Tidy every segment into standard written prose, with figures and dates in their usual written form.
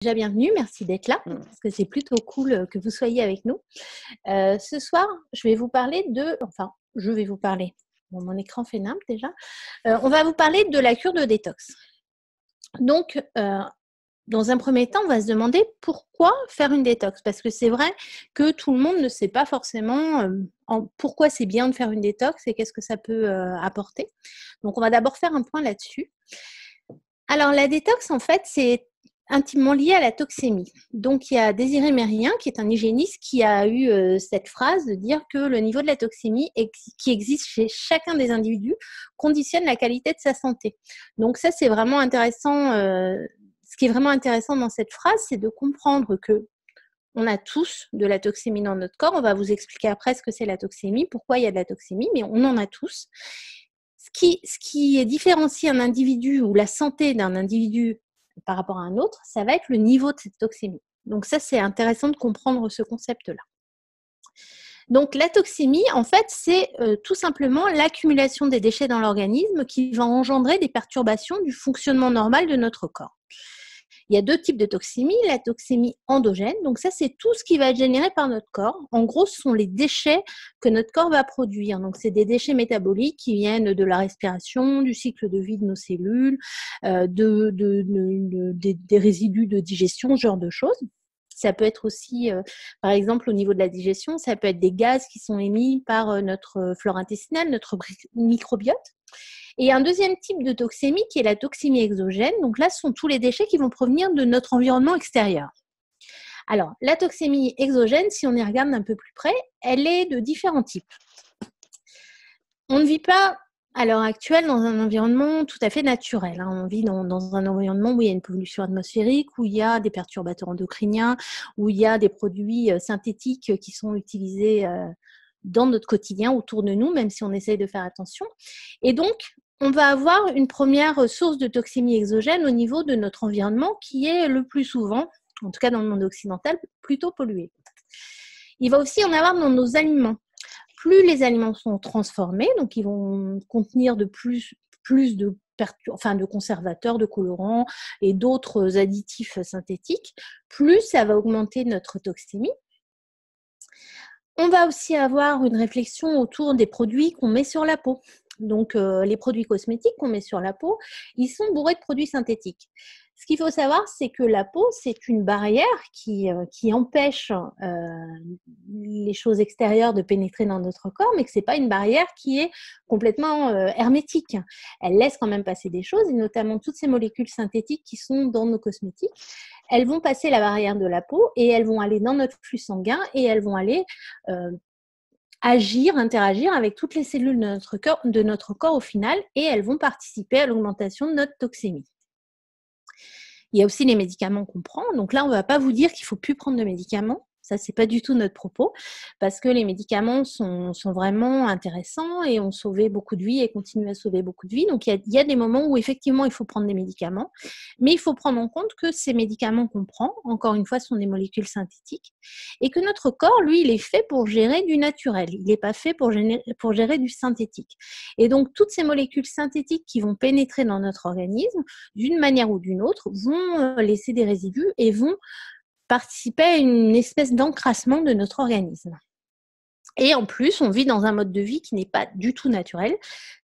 Déjà bienvenue, merci d'être là, parce que c'est plutôt cool que vous soyez avec nous. Ce soir, je vais vous parler bon, mon écran fait nimp déjà. On va vous parler de la cure de détox. Donc, dans un premier temps, on va se demander pourquoi faire une détox, parce que c'est vrai que tout le monde ne sait pas forcément pourquoi c'est bien de faire une détox et qu'est-ce que ça peut apporter. Donc, on va d'abord faire un point là-dessus. Alors, la détox, en fait, c'est intimement lié à la toxémie. Donc, il y a Désiré Mérien, qui est un hygiéniste, qui a eu cette phrase de dire que le niveau de la toxémie qui existe chez chacun des individus conditionne la qualité de sa santé. Donc, ça, c'est vraiment intéressant. Ce qui est vraiment intéressant dans cette phrase, c'est de comprendre que on a tous de la toxémie dans notre corps. On va vous expliquer après ce que c'est la toxémie, pourquoi il y a de la toxémie, mais on en a tous. Ce qui différencie un individu ou la santé d'un individu par rapport à un autre, ça va être le niveau de cette toxémie. Donc ça, c'est intéressant de comprendre ce concept-là. Donc la toxémie, en fait, c'est tout simplement l'accumulation des déchets dans l'organisme qui va engendrer des perturbations du fonctionnement normal de notre corps. Il y a deux types de toxémie, la toxémie endogène, donc ça c'est tout ce qui va être généré par notre corps. En gros, ce sont les déchets que notre corps va produire. Donc c'est des déchets métaboliques qui viennent de la respiration, du cycle de vie de nos cellules, des résidus de digestion, ce genre de choses. Ça peut être aussi, par exemple, au niveau de la digestion, ça peut être des gaz qui sont émis par notre flore intestinale, notre microbiote. Et un deuxième type de toxémie qui est la toxémie exogène. Donc là, ce sont tous les déchets qui vont provenir de notre environnement extérieur. Alors, la toxémie exogène, si on y regarde d'un peu plus près, elle est de différents types. On ne vit pas à l'heure actuelle dans un environnement tout à fait naturel. On vit dans un environnement où il y a une pollution atmosphérique, où il y a des perturbateurs endocriniens, où il y a des produits synthétiques qui sont utilisés dans notre quotidien autour de nous, même si on essaye de faire attention. Et donc, on va avoir une première source de toxémie exogène au niveau de notre environnement qui est le plus souvent, en tout cas dans le monde occidental, plutôt pollué. Il va aussi en avoir dans nos aliments. Plus les aliments sont transformés, donc ils vont contenir de plus de conservateurs, de colorants et d'autres additifs synthétiques, plus ça va augmenter notre toxémie. On va aussi avoir une réflexion autour des produits qu'on met sur la peau. Donc, les produits cosmétiques qu'on met sur la peau, ils sont bourrés de produits synthétiques. Ce qu'il faut savoir, c'est que la peau, c'est une barrière qui empêche les choses extérieures de pénétrer dans notre corps, mais que ce n'est pas une barrière qui est complètement hermétique. Elle laisse quand même passer des choses, et notamment toutes ces molécules synthétiques qui sont dans nos cosmétiques. Elles vont passer la barrière de la peau et elles vont aller dans notre flux sanguin et elles vont aller interagir avec toutes les cellules de notre corps au final, et elles vont participer à l'augmentation de notre toxémie. Il y a aussi les médicaments qu'on prend. Donc là, on ne va pas vous dire qu'il ne faut plus prendre de médicaments. Ça, ce n'est pas du tout notre propos, parce que les médicaments sont vraiment intéressants et ont sauvé beaucoup de vies et continuent à sauver beaucoup de vies. Donc, il y a des moments où, effectivement, il faut prendre des médicaments, mais il faut prendre en compte que ces médicaments qu'on prend, encore une fois, sont des molécules synthétiques et que notre corps, lui, il est fait pour gérer du naturel. Il n'est pas fait pour gérer du synthétique. Et donc, toutes ces molécules synthétiques qui vont pénétrer dans notre organisme, d'une manière ou d'une autre, vont laisser des résidus et vont participer à une espèce d'encrassement de notre organisme. Et en plus, on vit dans un mode de vie qui n'est pas du tout naturel.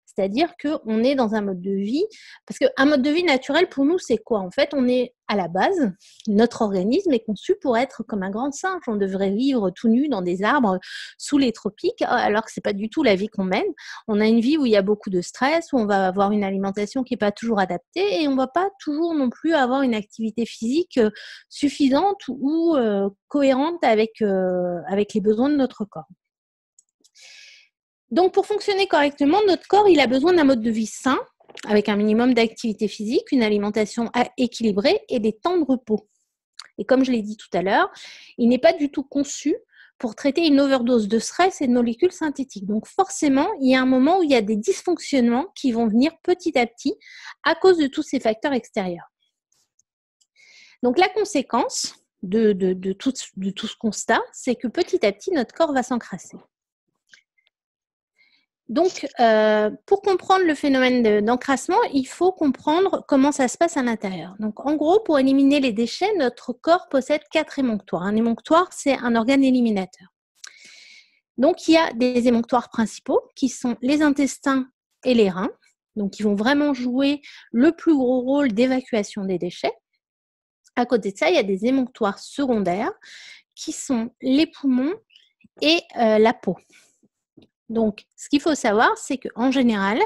C'est-à-dire qu'on est dans un mode de vie, parce qu'un mode de vie naturel pour nous, c'est quoi? En fait, on est à la base, notre organisme est conçu pour être comme un grand singe. On devrait vivre tout nu dans des arbres sous les tropiques, alors que ce n'est pas du tout la vie qu'on mène. On a une vie où il y a beaucoup de stress, où on va avoir une alimentation qui n'est pas toujours adaptée et on ne va pas toujours non plus avoir une activité physique suffisante ou cohérente avec les besoins de notre corps. Donc, pour fonctionner correctement, notre corps, il a besoin d'un mode de vie sain, avec un minimum d'activité physique, une alimentation équilibrée et des temps de repos. Et comme je l'ai dit tout à l'heure, il n'est pas du tout conçu pour traiter une overdose de stress et de molécules synthétiques. Donc, forcément, il y a un moment où il y a des dysfonctionnements qui vont venir petit à petit à cause de tous ces facteurs extérieurs. Donc, la conséquence de tout ce constat, c'est que petit à petit, notre corps va s'encrasser. Donc, pour comprendre le phénomène d'encrassement, il faut comprendre comment ça se passe à l'intérieur. Donc, en gros, pour éliminer les déchets, notre corps possède 4 émonctoires. Un émonctoire, c'est un organe éliminateur. Donc, il y a des émonctoires principaux qui sont les intestins et les reins. Donc, ils vont vraiment jouer le plus gros rôle d'évacuation des déchets. À côté de ça, il y a des émonctoires secondaires qui sont les poumons et la peau. Donc, ce qu'il faut savoir, c'est qu'en général,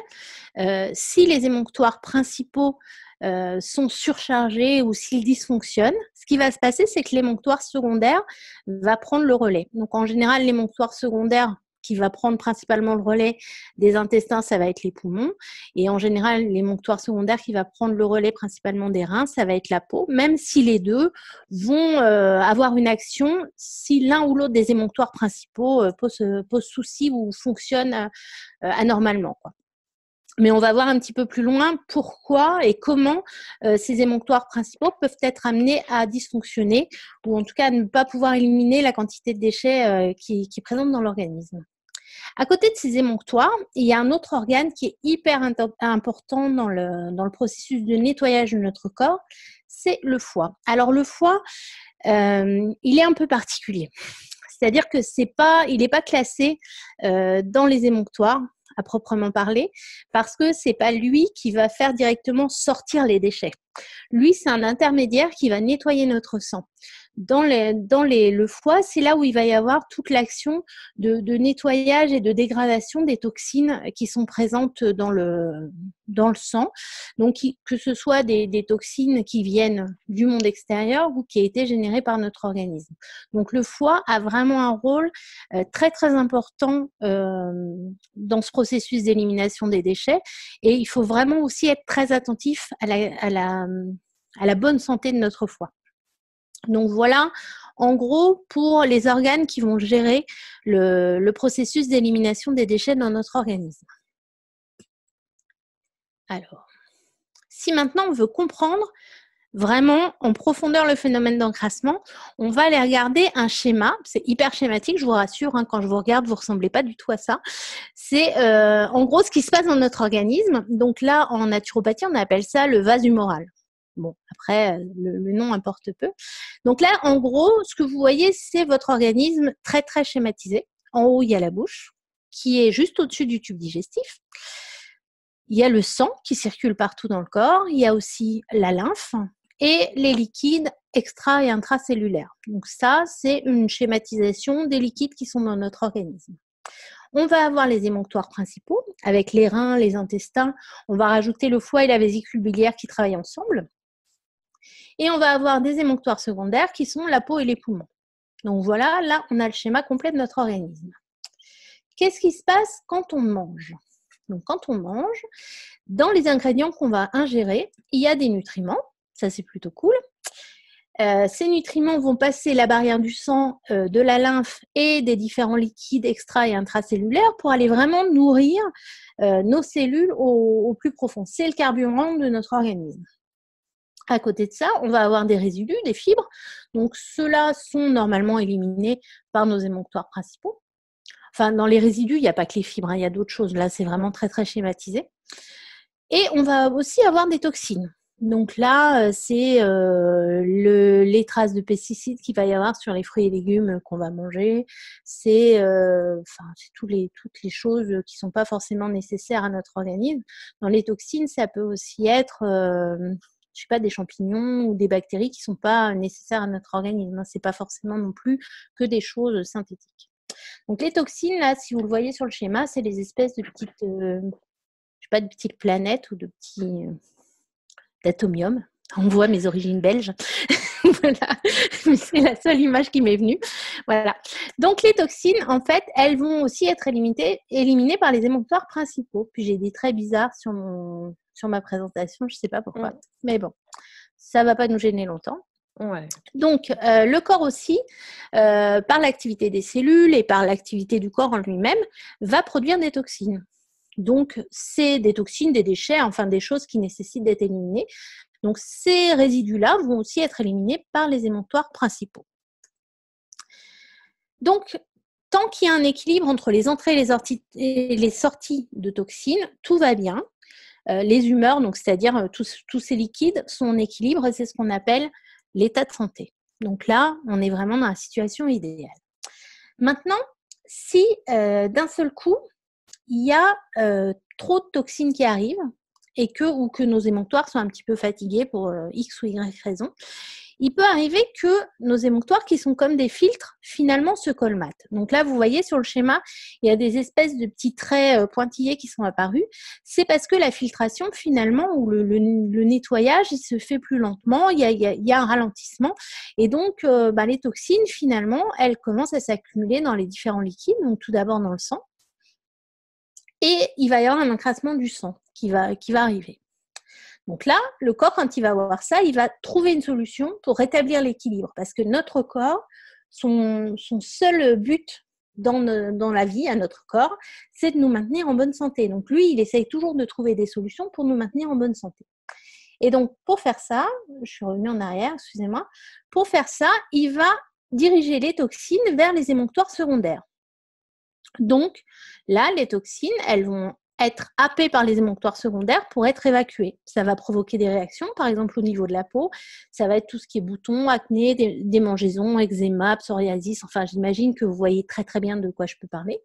si les émonctoires principaux sont surchargés ou s'ils dysfonctionnent, ce qui va se passer, c'est que l'émonctoire secondaire va prendre le relais. Donc, en général, l'émonctoire secondaire qui va prendre principalement le relais des intestins, ça va être les poumons. Et en général, l'émonctoire secondaire qui va prendre le relais principalement des reins, ça va être la peau, même si les deux vont avoir une action si l'un ou l'autre des émonctoires principaux pose souci ou fonctionne anormalement, quoi. Mais on va voir un petit peu plus loin pourquoi et comment ces émonctoires principaux peuvent être amenés à dysfonctionner ou en tout cas à ne pas pouvoir éliminer la quantité de déchets qui présentent dans l'organisme. À côté de ces émonctoires, il y a un autre organe qui est hyper important dans le processus de nettoyage de notre corps, c'est le foie. Alors le foie, il est un peu particulier. C'est-à-dire que il n'est pas classé dans les émonctoires à proprement parler, parce que c'est pas lui qui va faire directement sortir les déchets. Lui, c'est un intermédiaire qui va nettoyer notre sang. Le foie, c'est là où il va y avoir toute l'action de nettoyage et de dégradation des toxines qui sont présentes dans le sang. Donc, que ce soit des toxines qui viennent du monde extérieur ou qui ont été générées par notre organisme. Donc, le foie a vraiment un rôle très, très important dans ce processus d'élimination des déchets. Et il faut vraiment aussi être très attentif à la bonne santé de notre foie. Donc voilà, en gros, pour les organes qui vont gérer le processus d'élimination des déchets dans notre organisme. Alors, si maintenant on veut comprendre vraiment en profondeur le phénomène d'encrassement, on va aller regarder un schéma. C'est hyper schématique, je vous rassure, hein, quand je vous regarde, vous ne ressemblez pas du tout à ça. C'est en gros ce qui se passe dans notre organisme. Donc là, en naturopathie, on appelle ça le vase humoral. Bon, après, le nom importe peu. Donc là, en gros, ce que vous voyez, c'est votre organisme très, très schématisé. En haut, il y a la bouche, qui est juste au-dessus du tube digestif. Il y a le sang qui circule partout dans le corps. Il y a aussi la lymphe et les liquides extra- et intracellulaires. Donc ça, c'est une schématisation des liquides qui sont dans notre organisme. On va avoir les émonctoires principaux, avec les reins, les intestins. On va rajouter le foie et la vésicule biliaire qui travaillent ensemble. Et on va avoir des émonctoires secondaires qui sont la peau et les poumons. Donc voilà, là, on a le schéma complet de notre organisme. Qu'est-ce qui se passe quand on mange? Donc quand on mange, dans les ingrédients qu'on va ingérer, il y a des nutriments. Ça, c'est plutôt cool. Ces nutriments vont passer la barrière du sang, de la lymphe et des différents liquides extra- et intracellulaires pour aller vraiment nourrir nos cellules au plus profond. C'est le carburant de notre organisme. À côté de ça, on va avoir des résidus, des fibres. Donc, ceux-là sont normalement éliminés par nos émonctoires principaux. Enfin, dans les résidus, il n'y a pas que les fibres, hein, il y a d'autres choses. Là, c'est vraiment très, très schématisé. Et on va aussi avoir des toxines. Donc là, c'est les traces de pesticides qu'il va y avoir sur les fruits et légumes qu'on va manger. C'est toutes les choses qui ne sont pas forcément nécessaires à notre organisme. Dans les toxines, ça peut aussi être je sais pas, des champignons ou des bactéries qui ne sont pas nécessaires à notre organisme. Ce n'est pas forcément non plus que des choses synthétiques. Donc les toxines, là, si vous le voyez sur le schéma, c'est des espèces de petites, je sais pas, de petites planètes ou de petits d'atomium. On voit mes origines belges. Voilà, c'est la seule image qui m'est venue. Voilà. Donc les toxines, en fait, elles vont aussi être éliminées par les émonctoires principaux. Puis j'ai dit très bizarre sur ma présentation, je ne sais pas pourquoi. Mais bon, ça ne va pas nous gêner longtemps. Ouais. Donc, le corps aussi, par l'activité des cellules et par l'activité du corps en lui-même, va produire des toxines. Donc, c'est des toxines, des déchets, enfin des choses qui nécessitent d'être éliminées. Donc, ces résidus-là vont aussi être éliminés par les émonctoires principaux. Donc, tant qu'il y a un équilibre entre les entrées et les sorties de toxines, tout va bien. Les humeurs, donc c'est-à-dire tous ces liquides, sont en équilibre et c'est ce qu'on appelle l'état de santé. Donc là, on est vraiment dans la situation idéale. Maintenant, si d'un seul coup, il y a trop de toxines qui arrivent ou que nos émonctoires sont un petit peu fatigués pour X ou Y raison, il peut arriver que nos émonctoires, qui sont comme des filtres, finalement se colmatent. Donc là, vous voyez sur le schéma, il y a des espèces de petits traits pointillés qui sont apparus. C'est parce que la filtration, finalement, ou le nettoyage, il se fait plus lentement, il y a un ralentissement. Et donc, les toxines, finalement, elles commencent à s'accumuler dans les différents liquides, donc tout d'abord dans le sang. Et il va y avoir un encrassement du sang qui va arriver. Donc là, le corps, quand il va voir ça, il va trouver une solution pour rétablir l'équilibre. Parce que notre corps, son seul but dans la vie, à notre corps, c'est de nous maintenir en bonne santé. Donc lui, il essaye toujours de trouver des solutions pour nous maintenir en bonne santé. Et donc, pour faire ça, je suis revenue en arrière, excusez-moi, pour faire ça, il va diriger les toxines vers les émonctoires secondaires. Donc là, les toxines, elles vont être happées par les émonctoires secondaires pour être évacuées. Ça va provoquer des réactions, par exemple au niveau de la peau. Ça va être tout ce qui est boutons, acné, démangeaisons, eczéma, psoriasis. Enfin, j'imagine que vous voyez très très bien de quoi je peux parler.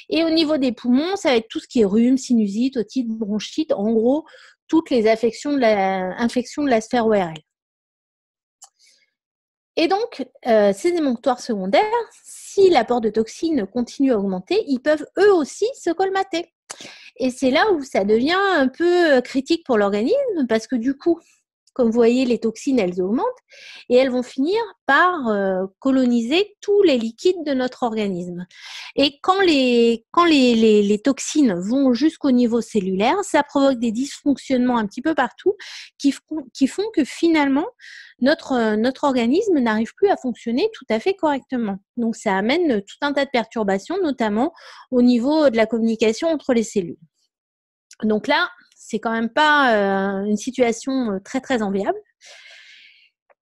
Et au niveau des poumons, ça va être tout ce qui est rhume, sinusite, otite, bronchite. En gros, toutes les infections de la sphère ORL. Et donc, ces émonctoires secondaires, si l'apport de toxines continue à augmenter, ils peuvent eux aussi se colmater. Et c'est là où ça devient un peu critique pour l'organisme parce que du coup, comme vous voyez, les toxines, elles augmentent et elles vont finir par coloniser tous les liquides de notre organisme. Et quand les toxines vont jusqu'au niveau cellulaire, ça provoque des dysfonctionnements un petit peu partout qui font que finalement, notre organisme n'arrive plus à fonctionner tout à fait correctement. Donc, ça amène tout un tas de perturbations, notamment au niveau de la communication entre les cellules. Donc là, c'est quand même pas une situation très très enviable.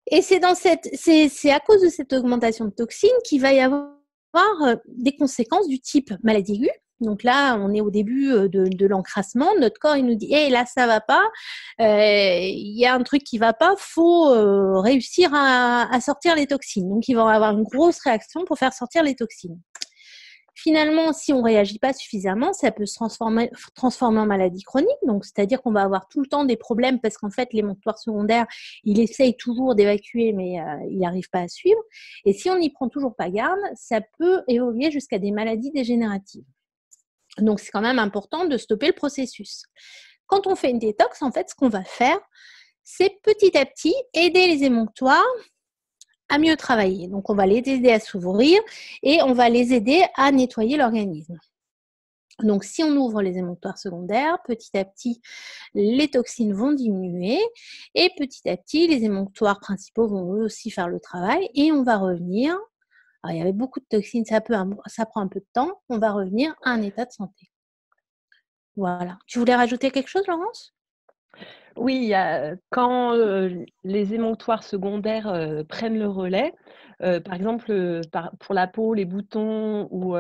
Et c'est à cause de cette augmentation de toxines qu'il va y avoir des conséquences du type maladie aiguë. Donc là, on est au début de l'encrassement. Notre corps, il nous dit hey, là, ça va pas. Il y a un truc qui va pas. Faut réussir à sortir les toxines. Donc, il va y avoir une grosse réaction pour faire sortir les toxines. Finalement, si on ne réagit pas suffisamment, ça peut se transformer en maladie chronique. Donc, c'est-à-dire qu'on va avoir tout le temps des problèmes parce qu'en fait, l'émonctoire secondaire, il essaye toujours d'évacuer, mais il n'arrive pas à suivre. Et si on n'y prend toujours pas garde, ça peut évoluer jusqu'à des maladies dégénératives. Donc, c'est quand même important de stopper le processus. Quand on fait une détox, en fait, ce qu'on va faire, c'est petit à petit aider les émonctoires à mieux travailler. Donc, on va les aider à s'ouvrir et on va les aider à nettoyer l'organisme. Donc, si on ouvre les émonctoires secondaires, petit à petit, les toxines vont diminuer et petit à petit, les émonctoires principaux vont eux aussi faire le travail et on va revenir. Alors, il y avait beaucoup de toxines, ça prend un peu de temps. On va revenir à un état de santé. Voilà. Tu voulais rajouter quelque chose, Laurence ? Oui, quand les émonctoires secondaires prennent le relais, par exemple pour la peau, les boutons ou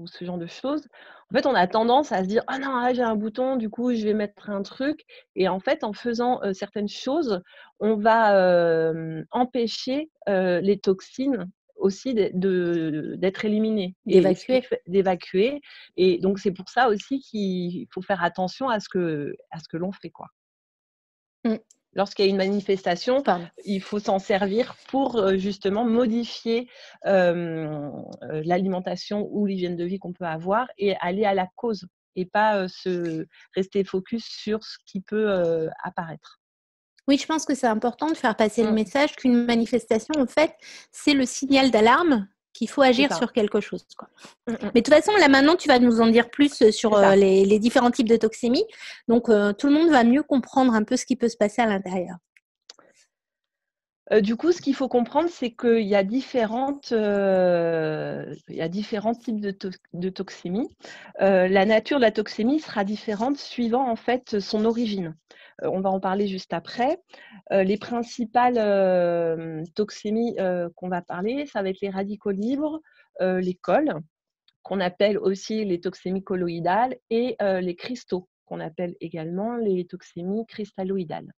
ce genre de choses, en fait, on a tendance à se dire « Ah non, là j'ai un bouton, du coup je vais mettre un truc ». Et en fait, en faisant certaines choses, on va empêcher les toxines aussi d'être éliminées. D'évacuer. Et donc, c'est pour ça aussi qu'il faut faire attention à ce que l'on fait, quoi. Lorsqu'il y a une manifestation, il faut s'en servir pour justement modifier l'alimentation ou l'hygiène de vie qu'on peut avoir et aller à la cause et pas rester focus sur ce qui peut apparaître. Oui, je pense que c'est important de faire passer le message qu'une manifestation, en fait, c'est le signal d'alarme qu'il faut agir sur quelque chose, quoi. Mais de toute façon, là maintenant, tu vas nous en dire plus sur les différents types de toxémie. Donc, tout le monde va mieux comprendre un peu ce qui peut se passer à l'intérieur. Du coup, ce qu'il faut comprendre, c'est qu'il y a différents types de toxémie. La nature de la toxémie sera différente suivant en fait son origine. On va en parler juste après. Les principales toxémies qu'on va parler, ça va être les radicaux libres, les cols, qu'on appelle aussi les toxémies colloïdales, et les cristaux, qu'on appelle également les toxémies cristalloïdales.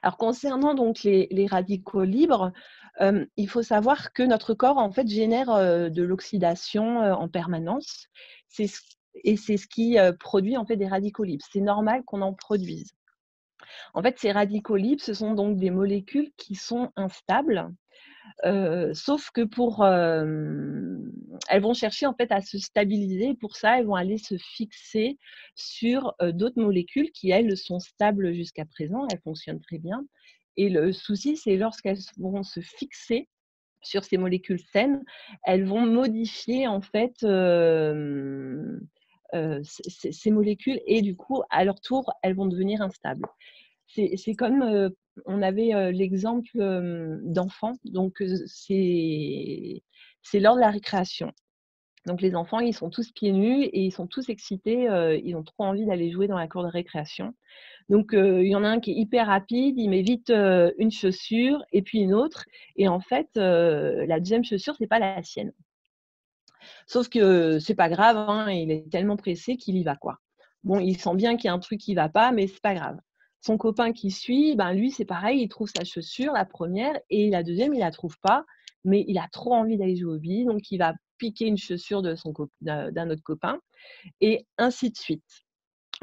Alors concernant donc les radicaux libres, il faut savoir que notre corps en fait génère de l'oxydation en permanence. C'est ce qui produit en fait des radicaux libres. C'est normal qu'on en produise. En fait, ces radicaux libres, ce sont donc des molécules qui sont instables. Sauf que elles vont chercher en fait à se stabiliser. Pour ça, elles vont aller se fixer sur d'autres molécules qui, elles, sont stables jusqu'à présent. Elles fonctionnent très bien. Et le souci, c'est lorsqu'elles vont se fixer sur ces molécules saines, elles vont modifier en fait ces molécules, et du coup, à leur tour, elles vont devenir instables. C'est comme, on avait l'exemple d'enfants, donc c'est lors de la récréation. Donc les enfants, ils sont tous pieds nus et ils sont tous excités, ils ont trop envie d'aller jouer dans la cour de récréation. Donc il y en a un qui est hyper rapide, il met vite une chaussure et puis une autre, et en fait, la deuxième chaussure, c'est pas la sienne. Sauf que c'est pas grave, hein, il est tellement pressé qu'il y va, quoi. Bon, il sent bien qu'il y a un truc qui va pas, mais c'est pas grave. Son copain qui suit, ben lui, c'est pareil, il trouve sa chaussure, la première, et la deuxième, il la trouve pas, mais il a trop envie d'aller jouer aux billes, donc il va piquer une chaussure de d'un autre copain, et ainsi de suite.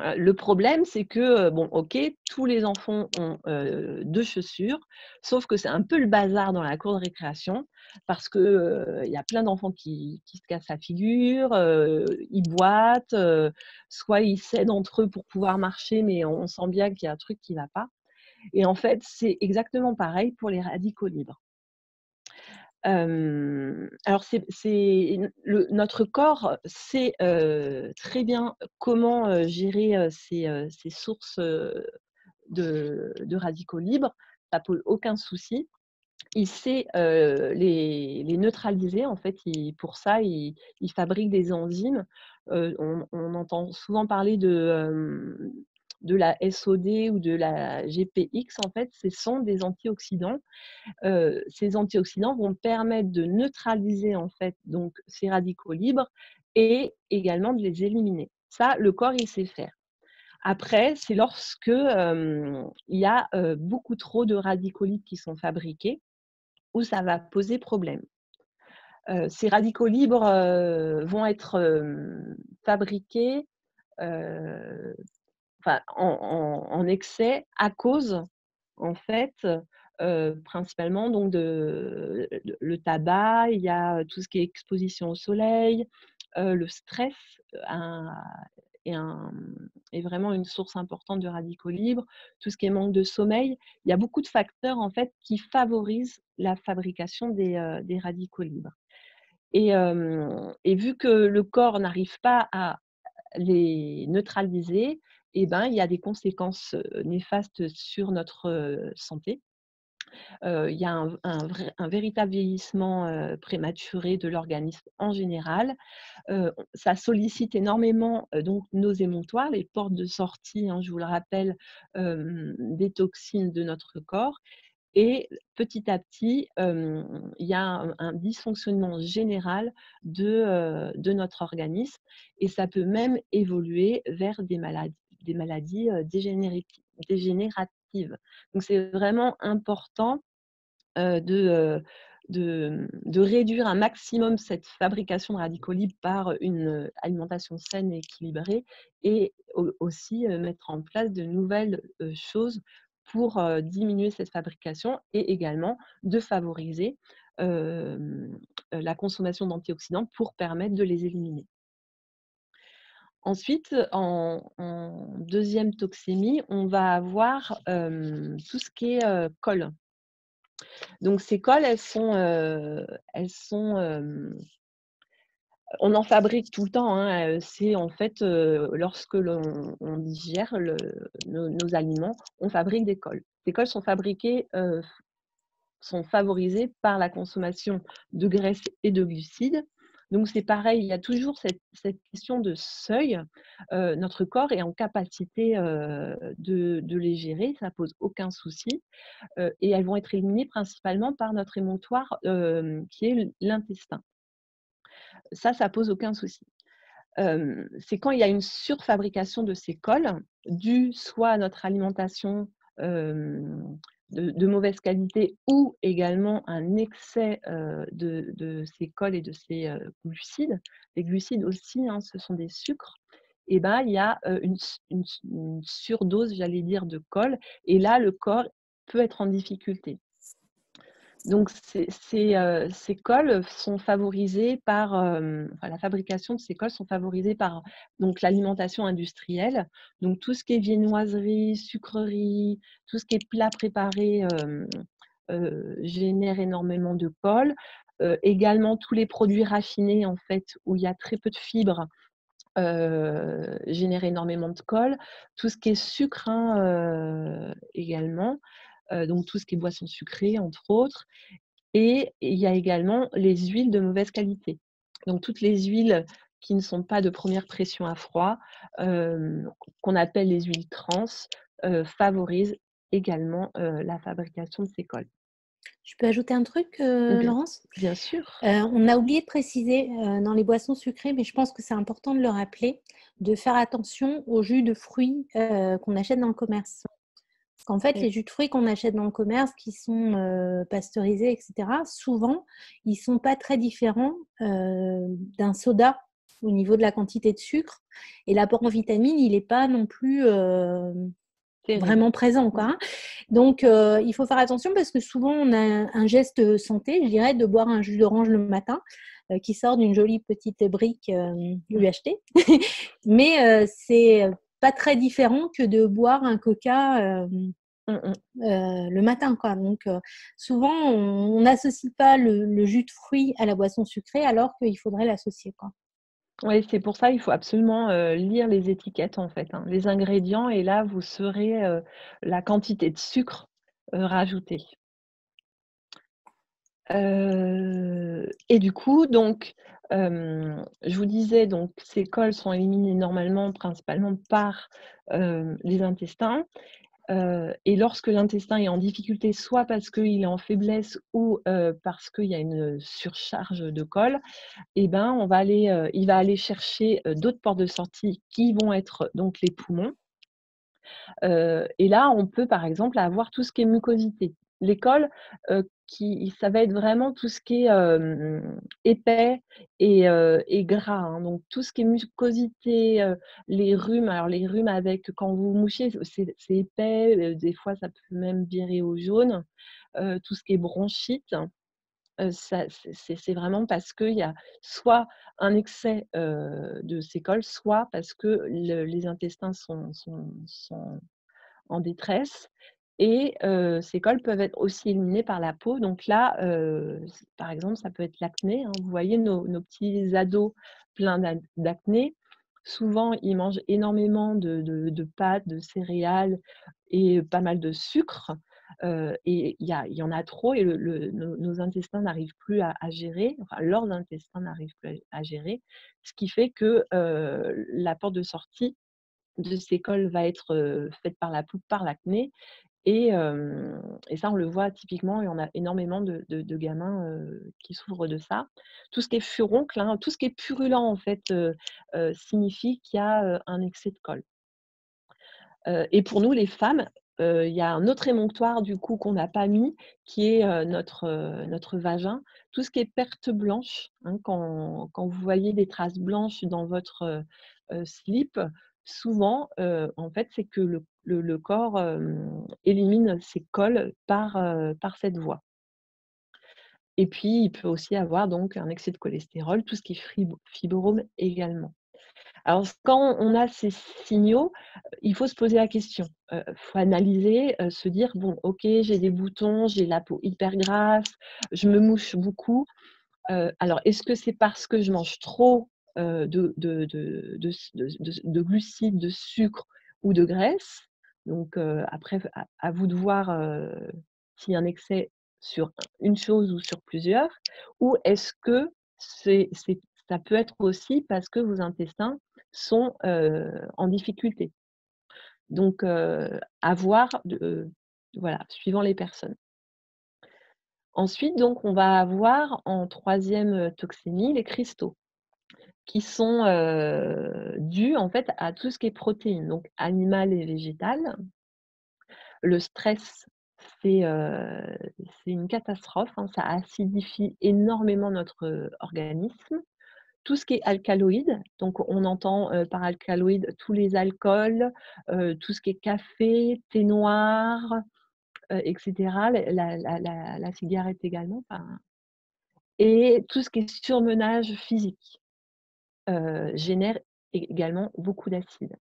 Le problème, c'est que, bon, OK, tous les enfants ont 2 chaussures, sauf que c'est un peu le bazar dans la cour de récréation, parce que, il y a plein d'enfants qui se cassent la figure, ils boitent, soit ils s'aident entre eux pour pouvoir marcher, mais on sent bien qu'il y a un truc qui ne va pas, et en fait, c'est exactement pareil pour les radicaux libres. Alors notre corps sait très bien comment gérer ces sources de radicaux libres. Ça pose aucun souci. Il sait les neutraliser. En fait, pour ça, il fabrique des enzymes. On entend souvent parler de la SOD ou de la GPX. En fait, ce sont des antioxydants. Ces antioxydants vont permettre de neutraliser en fait donc ces radicaux libres, et également de les éliminer. Ça, le corps, il sait faire. Après, c'est lorsque il y a beaucoup trop de radicaux libres qui sont fabriqués, où ça va poser problème. Ces radicaux libres vont être fabriqués en excès à cause, en fait, principalement donc le tabac, il y a tout ce qui est exposition au soleil, le stress un est un est vraiment une source importante de radicaux libres, tout ce qui est manque de sommeil. Il y a beaucoup de facteurs, en fait, qui favorisent la fabrication des radicaux libres, et vu que le corps n'arrive pas à les neutraliser, et ben, il y a des conséquences néfastes sur notre santé. Il y a un véritable vieillissement prématuré de l'organisme en général. Ça sollicite énormément donc nos émonctoires, les portes de sortie, hein, je vous le rappelle, des toxines de notre corps. Et petit à petit, il y a un dysfonctionnement général de notre organisme, et ça peut même évoluer vers des maladies dégénératives. Donc c'est vraiment important de réduire un maximum cette fabrication de radicaux libres par une alimentation saine et équilibrée, et aussi mettre en place de nouvelles choses pour diminuer cette fabrication, et également de favoriser la consommation d'antioxydants pour permettre de les éliminer. Ensuite, en deuxième toxémie, on va avoir tout ce qui est colle. Donc ces colles, on en fabrique tout le temps, hein, c'est en fait, lorsque on digère nos aliments, on fabrique des colles. Ces colles sont fabriquées, sont favorisées par la consommation de graisses et de glucides. Donc c'est pareil, il y a toujours cette question de seuil. Notre corps est en capacité de les gérer, ça pose aucun souci. Et elles vont être éliminées principalement par notre émonctoire qui est l'intestin. ça pose aucun souci. C'est quand il y a une surfabrication de ces cols, due soit à notre alimentation de mauvaise qualité ou également un excès de ces cols et de ces glucides. Les glucides aussi, hein, ce sont des sucres. Et ben, il y a une surdose, j'allais dire, de colle. Et là, le corps peut être en difficulté. Donc ces cols sont favorisés par, enfin la fabrication de ces cols sont favorisés par donc l'alimentation industrielle. Donc tout ce qui est viennoiserie, sucrerie, tout ce qui est plat préparé, génère énormément de colle. Également tous les produits raffinés en fait, où il y a très peu de fibres, génèrent énormément de colle. Tout ce qui est sucre, hein, également, donc tout ce qui est boissons sucrées entre autres. Et il y a également les huiles de mauvaise qualité. Donc toutes les huiles qui ne sont pas de première pression à froid, qu'on appelle les huiles trans, favorisent également, la fabrication de ces cols. Je peux ajouter un truc, Bien Laurence? bien sûr. On a oublié de préciser dans les boissons sucrées, mais je pense que c'est important de le rappeler, de faire attention aux jus de fruits qu'on achète dans le commerce. Parce qu'en fait, Et les jus de fruits qu'on achète dans le commerce, qui sont pasteurisés, etc., souvent, ils ne sont pas très différents d'un soda au niveau de la quantité de sucre. Et l'apport en vitamines, il n'est pas non plus terrible. vraiment présent, quoi, hein. Donc, il faut faire attention parce que souvent, on a un geste santé, je dirais, de boire un jus d'orange le matin qui sort d'une jolie petite brique UHT. Mais c'est pas très différent que de boire un coca le matin, quoi. Donc, souvent, on n'associe pas le jus de fruits à la boisson sucrée alors qu'il faudrait l'associer, quoi. Oui, c'est pour ça, il faut absolument, lire les étiquettes, en fait, hein, les ingrédients et là, vous saurez, la quantité de sucre, rajoutée. Et du coup, donc, je vous disais, donc ces cols sont éliminés normalement, principalement par, les intestins. Et lorsque l'intestin est en difficulté, soit parce qu'il est en faiblesse ou, parce qu'il y a une surcharge de colle, et ben, il va aller chercher, d'autres portes de sortie qui vont être donc les poumons. Et là, on peut, par exemple, avoir tout ce qui est mucosité. L'école, qui ça va être vraiment tout ce qui est, épais et gras, hein. Donc tout ce qui est mucosité, les rhumes, alors les rhumes avec quand vous mouchez, c'est épais, des fois ça peut même virer au jaune. Tout ce qui est bronchite, ça c'est vraiment parce qu'il y a soit un excès, de ces cols, soit parce que les intestins sont en détresse et ces cols peuvent être aussi éliminés par la peau. Donc là, par exemple, ça peut être l'acné, hein. Vous voyez nos petits ados pleins d'acné, souvent ils mangent énormément de pâtes, de céréales et pas mal de sucre, et il y en a trop et nos intestins n'arrivent plus à gérer, enfin leurs intestins n'arrivent plus à gérer, ce qui fait que, la porte de sortie de ces cols va être, faite par la poupe, par l'acné et ça on le voit typiquement et on a énormément de gamins, qui souffrent de ça. Tout ce qui est furoncle, hein, tout ce qui est purulent en fait, signifie qu'il y a, un excès de colle. Et pour nous les femmes, il y a un autre émonctoire du coup qu'on n'a pas mis, qui est, notre vagin. Tout ce qui est perte blanche, hein, quand vous voyez des traces blanches dans votre, slip, souvent, en fait, c'est que le corps, élimine ses colles par cette voie. Et puis, il peut aussi avoir donc un excès de cholestérol, tout ce qui est fibrome également. Alors quand on a ces signaux, il faut se poser la question. Faut analyser, se dire: «Bon, OK, j'ai des boutons, j'ai la peau hyper grasse, je me mouche beaucoup. Alors est-ce que c'est parce que je mange trop, de glucides, de sucre ou de graisse?» Donc après à vous de voir, s'il y a un excès sur une chose ou sur plusieurs. Ou est-ce que c'est ça peut être aussi parce que vos intestins sont, en difficulté. Donc à voir voilà, suivant les personnes. Ensuite donc on va avoir en troisième toxémie les cristaux. qui sont dus en fait à tout ce qui est protéines, donc animales et végétales. Le stress, c'est une catastrophe, hein, ça acidifie énormément notre organisme. Tout ce qui est alcaloïdes, donc on entend par alcaloïdes tous les alcools, tout ce qui est café, thé noir, et cetera, la cigarette également, enfin, et tout ce qui est surmenage physique génère également beaucoup d'acide.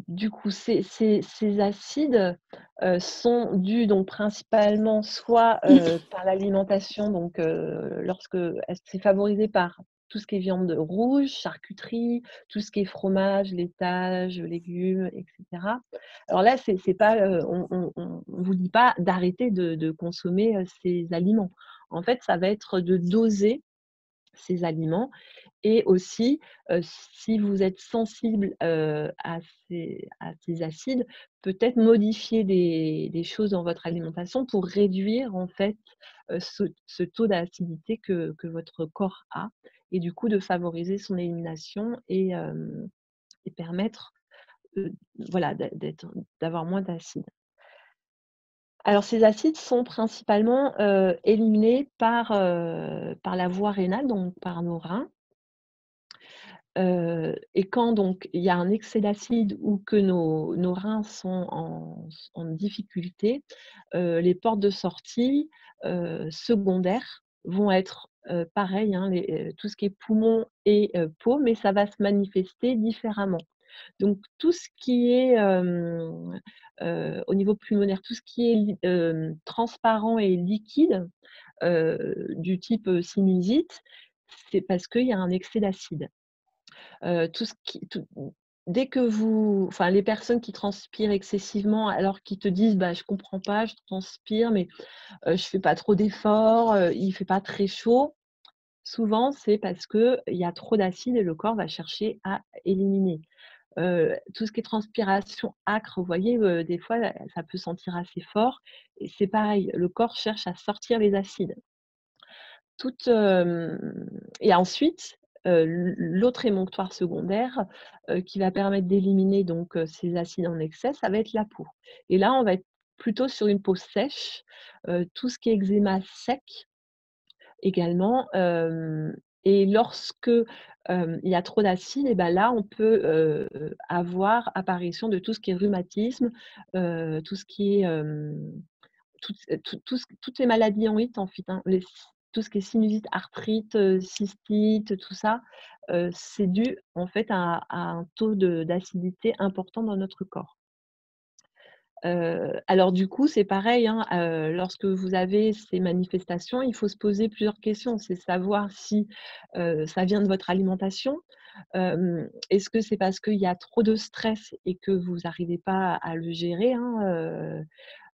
Du coup, ces acides sont dus donc principalement soit par l'alimentation, donc c'est favorisé par tout ce qui est viande rouge, charcuterie, tout ce qui est fromage, laitage, légumes, et cetera. Alors là, c'est pas, on vous dit pas d'arrêter de consommer ces aliments. En fait, ça va être de doser ces aliments et aussi, si vous êtes sensible, à ces acides, peut-être modifier des choses dans votre alimentation pour réduire en fait, ce taux d'acidité que votre corps a et du coup de favoriser son élimination et permettre, voilà, d'avoir moins d'acide. Alors ces acides sont principalement, éliminés par la voie rénale, donc par nos reins. Et quand donc il y a un excès d'acide ou que nos reins sont en difficulté, les portes de sortie, secondaires vont être, pareil, hein, tout ce qui est poumons et peau, mais ça va se manifester différemment. Donc tout ce qui est, au niveau pulmonaire, tout ce qui est transparent et liquide, du type, sinusite, c'est parce qu'il y a un excès d'acide. Tout ce qui tout dès que enfin, les personnes qui transpirent excessivement alors qu'ils te disent: «Bah, je comprends pas, je transpire, mais je fais pas trop d'efforts, il fait pas très chaud». Souvent, c'est parce qu'il y a trop d'acide et le corps va chercher à éliminer. Tout ce qui est transpiration âcre, vous voyez, des fois, ça peut sentir assez fort et c'est pareil, le corps cherche à sortir les acides. Et ensuite, l'autre émonctoire secondaire, qui va permettre d'éliminer donc ces acides en excès, ça va être la peau. Et là, on va être plutôt sur une peau sèche, tout ce qui est eczéma sec également, et lorsque, il y a trop d'acide et ben là, on peut, avoir apparition de tout ce qui est rhumatisme, tout ce qui est, toutes les maladies en en fait, hein, tout ce qui est sinusite, arthrite, cystite, tout ça, c'est dû en fait à un taux d'acidité important dans notre corps. Alors du coup, c'est pareil, hein, lorsque vous avez ces manifestations, il faut se poser plusieurs questions. C'est savoir si, ça vient de votre alimentation. Est-ce que c'est parce qu'il y a trop de stress et que vous n'arrivez pas à le gérer, hein,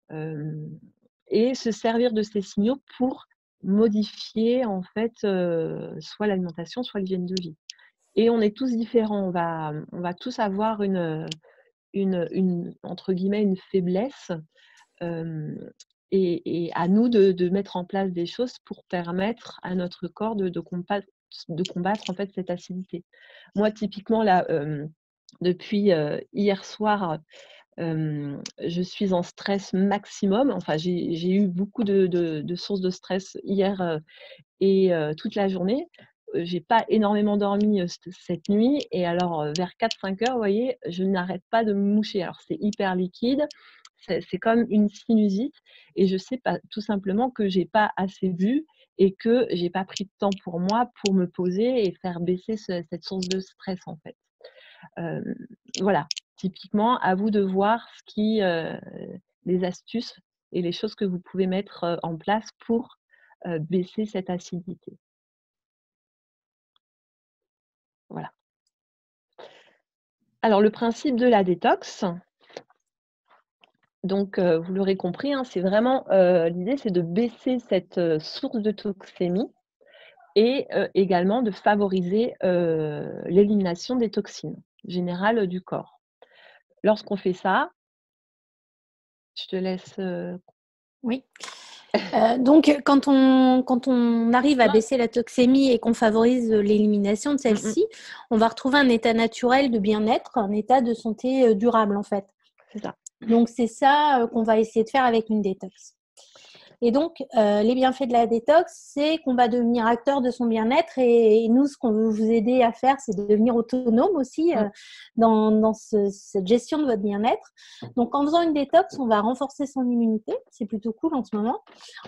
hem et se servir de ces signaux pour modifier en fait, soit l'alimentation, soit l'hygiène de vie. Et on est tous différents, on va tous avoir une entre guillemets «une faiblesse», hem et à nous de mettre en place des choses pour permettre à notre corps de combattre en fait cette acidité. Moi typiquement là, depuis, hier soir, je suis en stress maximum. Enfin, j'ai eu beaucoup de sources de stress hier, et toute la journée. J'ai pas énormément dormi, cette nuit et alors, vers 4-5 heures, vous voyez, je n'arrête pas de me moucher. Alors c'est hyper liquide, c'est comme une sinusite et je sais pas tout simplement que j'ai pas assez bu et que j'ai pas pris de temps pour moi, pour me poser et faire baisser cette source de stress, en fait. Hem, voilà, typiquement, à vous de voir les astuces et les choses que vous pouvez mettre, en place pour, baisser cette acidité. Voilà. Alors le principe de la détox, donc vous l'aurez compris, hein, c'est vraiment, l'idée c'est de baisser cette, source de toxémie et également de favoriser, l'élimination des toxines générales, du corps. Lorsqu'on fait ça, je te laisse, Oui. Donc, quand on arrive à baisser la toxémie et qu'on favorise l'élimination de celle-ci, on va retrouver un état naturel de bien-être, un état de santé durable en fait. C'est ça. Donc, c'est ça qu'on va essayer de faire avec une détox. Et donc, les bienfaits de la détox, c'est qu'on va devenir acteur de son bien-être. Et nous, ce qu'on veut vous aider à faire, c'est de devenir autonome aussi dans cette gestion de votre bien-être. Donc, en faisant une détox, on va renforcer son immunité. C'est plutôt cool en ce moment.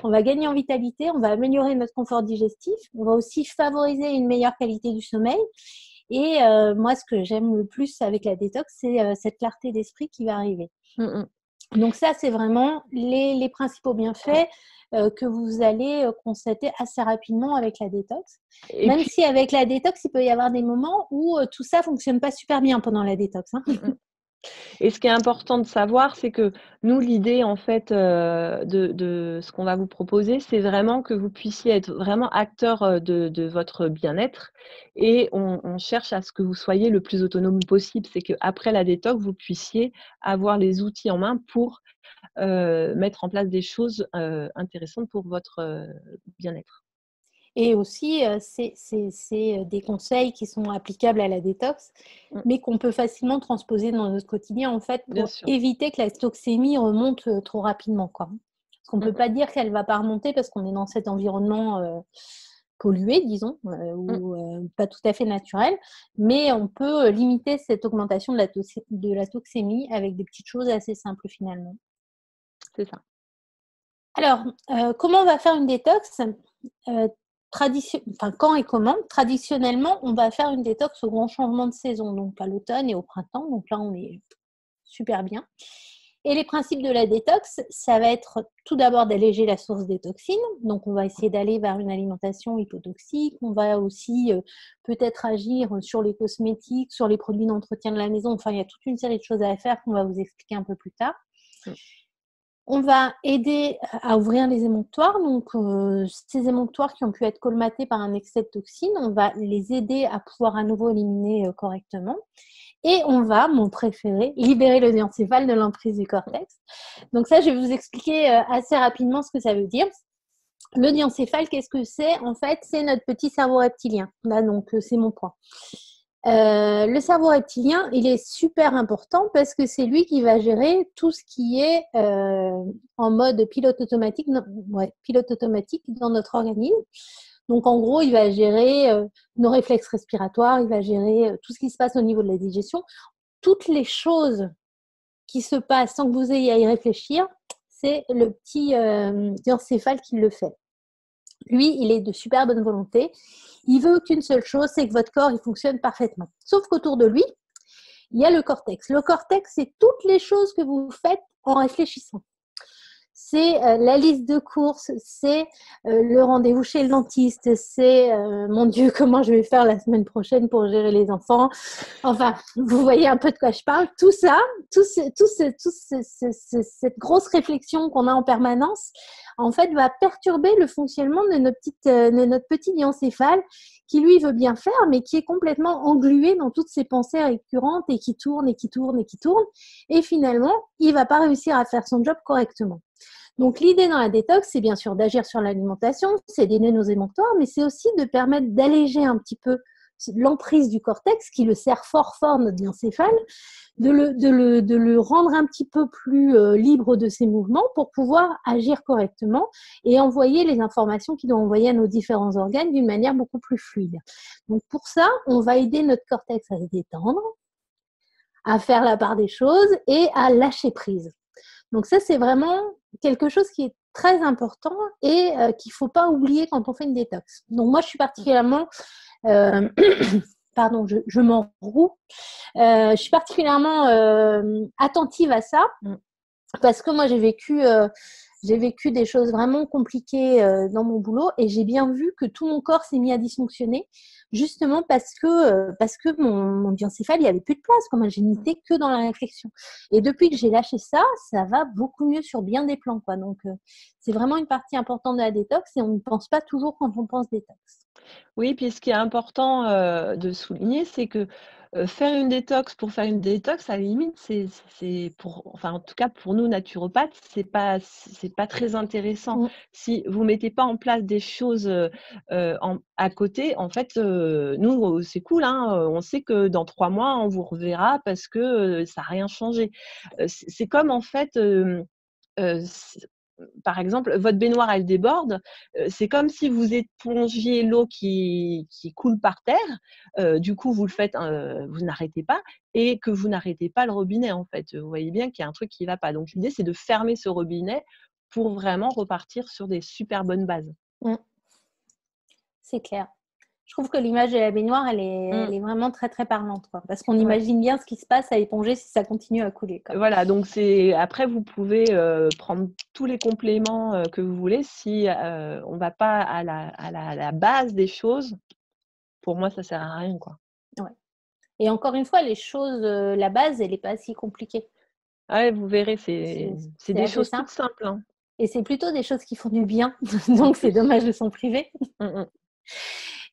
On va gagner en vitalité, on va améliorer notre confort digestif. On va aussi favoriser une meilleure qualité du sommeil. Et moi, ce que j'aime le plus avec la détox, c'est cette clarté d'esprit qui va arriver. Donc ça, c'est vraiment les principaux bienfaits que vous allez constater assez rapidement avec la détox. Et même si avec la détox, il peut y avoir des moments où tout ça ne fonctionne pas super bien pendant la détox. Et ce qui est important de savoir, c'est que nous, l'idée en fait de ce qu'on va vous proposer, c'est vraiment que vous puissiez être vraiment acteur de votre bien-être et on cherche à ce que vous soyez le plus autonome possible. C'est qu'après la détox, vous puissiez avoir les outils en main pour mettre en place des choses intéressantes pour votre bien-être. Et aussi, c'est des conseils qui sont applicables à la détox, mais qu'on peut facilement transposer dans notre quotidien, en fait, pour éviter que la toxémie remonte trop rapidement, quoi. Parce qu'on ne peut pas dire qu'elle ne va pas remonter parce qu'on est dans cet environnement pollué, disons, ou pas tout à fait naturel, mais on peut limiter cette augmentation de la toxémie avec des petites choses assez simples, finalement. C'est ça. Alors, comment on va faire une détox quand et comment? Traditionnellement, on va faire une détox au grand changement de saison, donc à l'automne et au printemps. Donc là, on est super bien. Et les principes de la détox, ça va être tout d'abord d'alléger la source des toxines. Donc, on va essayer d'aller vers une alimentation hypotoxique. On va aussi peut-être agir sur les cosmétiques, sur les produits d'entretien de la maison. Enfin, il y a toute une série de choses à faire qu'on va vous expliquer un peu plus tard. On va aider à ouvrir les émonctoires. Donc, ces émonctoires qui ont pu être colmatés par un excès de toxines, on va les aider à pouvoir à nouveau éliminer correctement. Et on va, mon préféré, libérer le diencéphale de l'emprise du cortex. Donc ça, je vais vous expliquer assez rapidement ce que ça veut dire. Le diencéphale, qu'est-ce que c'est? En fait, c'est notre petit cerveau reptilien. Là, donc, c'est mon point. Le cerveau reptilien, il est super important parce que c'est lui qui va gérer tout ce qui est en mode pilote automatique dans notre organisme. Donc, en gros, il va gérer nos réflexes respiratoires, il va gérer tout ce qui se passe au niveau de la digestion. Toutes les choses qui se passent sans que vous ayez à y réfléchir, c'est le petit diencéphale qui le fait. Lui, il est de super bonne volonté. Il veut qu'une seule chose, c'est que votre corps il fonctionne parfaitement. Sauf qu'autour de lui, il y a le cortex. Le cortex, c'est toutes les choses que vous faites en réfléchissant. C'est la liste de courses, c'est le rendez-vous chez le dentiste, c'est mon Dieu, comment je vais faire la semaine prochaine pour gérer les enfants. Enfin, vous voyez un peu de quoi je parle. Tout ça, cette grosse réflexion qu'on a en permanence, en fait, va perturber le fonctionnement de notre petit diencéphale qui, lui, veut bien faire, mais qui est complètement englué dans toutes ces pensées récurrentes et qui tourne et qui tourne et qui tourne. Et finalement, il ne va pas réussir à faire son job correctement. Donc, l'idée dans la détox, c'est bien sûr d'agir sur l'alimentation, c'est d'aider nos émonctoires, mais c'est aussi de permettre d'alléger un petit peu l'emprise du cortex qui le sert fort notre diencéphale, de le rendre un petit peu plus libre de ses mouvements pour pouvoir agir correctement et envoyer les informations qu'il doit envoyer à nos différents organes d'une manière beaucoup plus fluide. Donc, pour ça, on va aider notre cortex à se détendre, à faire la part des choses et à lâcher prise. Donc ça, c'est vraiment quelque chose qui est très important et qu'il ne faut pas oublier quand on fait une détox. Donc moi, je suis particulièrement... pardon, je m'enroue. Je suis particulièrement attentive à ça parce que moi, j'ai vécu des choses vraiment compliquées dans mon boulot et j'ai bien vu que tout mon corps s'est mis à dysfonctionner justement parce que mon diencéphale, il n'y avait plus de place. Comme je n'étais que dans la réflexion. Et depuis que j'ai lâché ça, ça va beaucoup mieux sur bien des plans, quoi. Donc, c'est vraiment une partie importante de la détox et on ne pense pas toujours quand on pense détox. Oui, puis ce qui est important de souligner, c'est que Faire une détox pour faire une détox, à la limite, enfin, en tout cas, pour nous naturopathes, c'est pas très intéressant. Mmh. Si vous mettez pas en place des choses, à côté, en fait, nous, c'est cool, hein, on sait que dans 3 mois, on vous reverra parce que, ça a rien changé. C'est comme en fait, s par exemple, votre baignoire, elle déborde, c'est comme si vous épongiez l'eau qui coule par terre, du coup, vous le faites, vous n'arrêtez pas et que vous n'arrêtez pas le robinet, en fait. Vous voyez bien qu'il y a un truc qui ne va pas. Donc l'idée, c'est de fermer ce robinet pour vraiment repartir sur des super bonnes bases. Mmh. C'est clair. Je trouve que l'image de la baignoire, elle Mmh. est vraiment très, très parlante, quoi. Parce qu'on Ouais. imagine bien ce qui se passe à éponger si ça continue à couler, quoi. Voilà, donc après vous pouvez, prendre tous les compléments, que vous voulez. Si, on ne va pas à la base des choses, pour moi, ça sert à rien, quoi. Ouais. Et encore une fois, les choses, la base, elle est pas si compliquée. Ah ouais, vous verrez, c'est C'est des assez choses toutes simple simples, hein. et c'est plutôt des choses qui font du bien, En donc c'est plus. dommage de s'en priver. Mmh mh.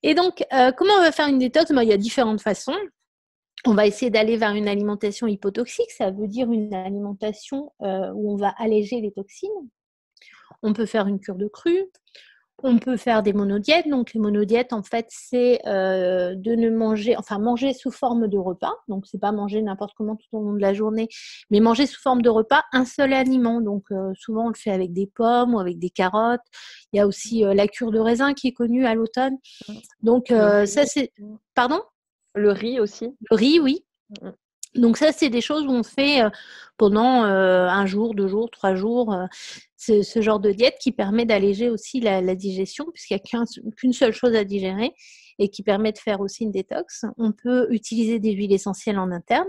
Et donc, comment on va faire une détox? Bah, il y a différentes façons. On va essayer d'aller vers une alimentation hypotoxique, ça veut dire une alimentation, où on va alléger les toxines. On peut faire une cure de crue. On peut faire des monodiètes. Donc les monodiètes, en fait, c'est de ne manger, enfin manger sous forme de repas. Donc c'est pas manger n'importe comment tout au long de la journée, mais manger sous forme de repas un seul aliment. Donc souvent on le fait avec des pommes ou avec des carottes. Il y a aussi la cure de raisin qui est connue à l'automne. Mmh. Donc Le ça riz. c'est, Mmh. pardon? Le riz aussi. Le riz, oui. Mmh mh. Donc ça, c'est des choses où on fait pendant 1 jour, 2 jours, 3 jours, ce genre de diète qui permet d'alléger aussi la digestion puisqu'il n'y a qu'une seule chose à digérer et qui permet de faire aussi une détox. On peut utiliser des huiles essentielles en interne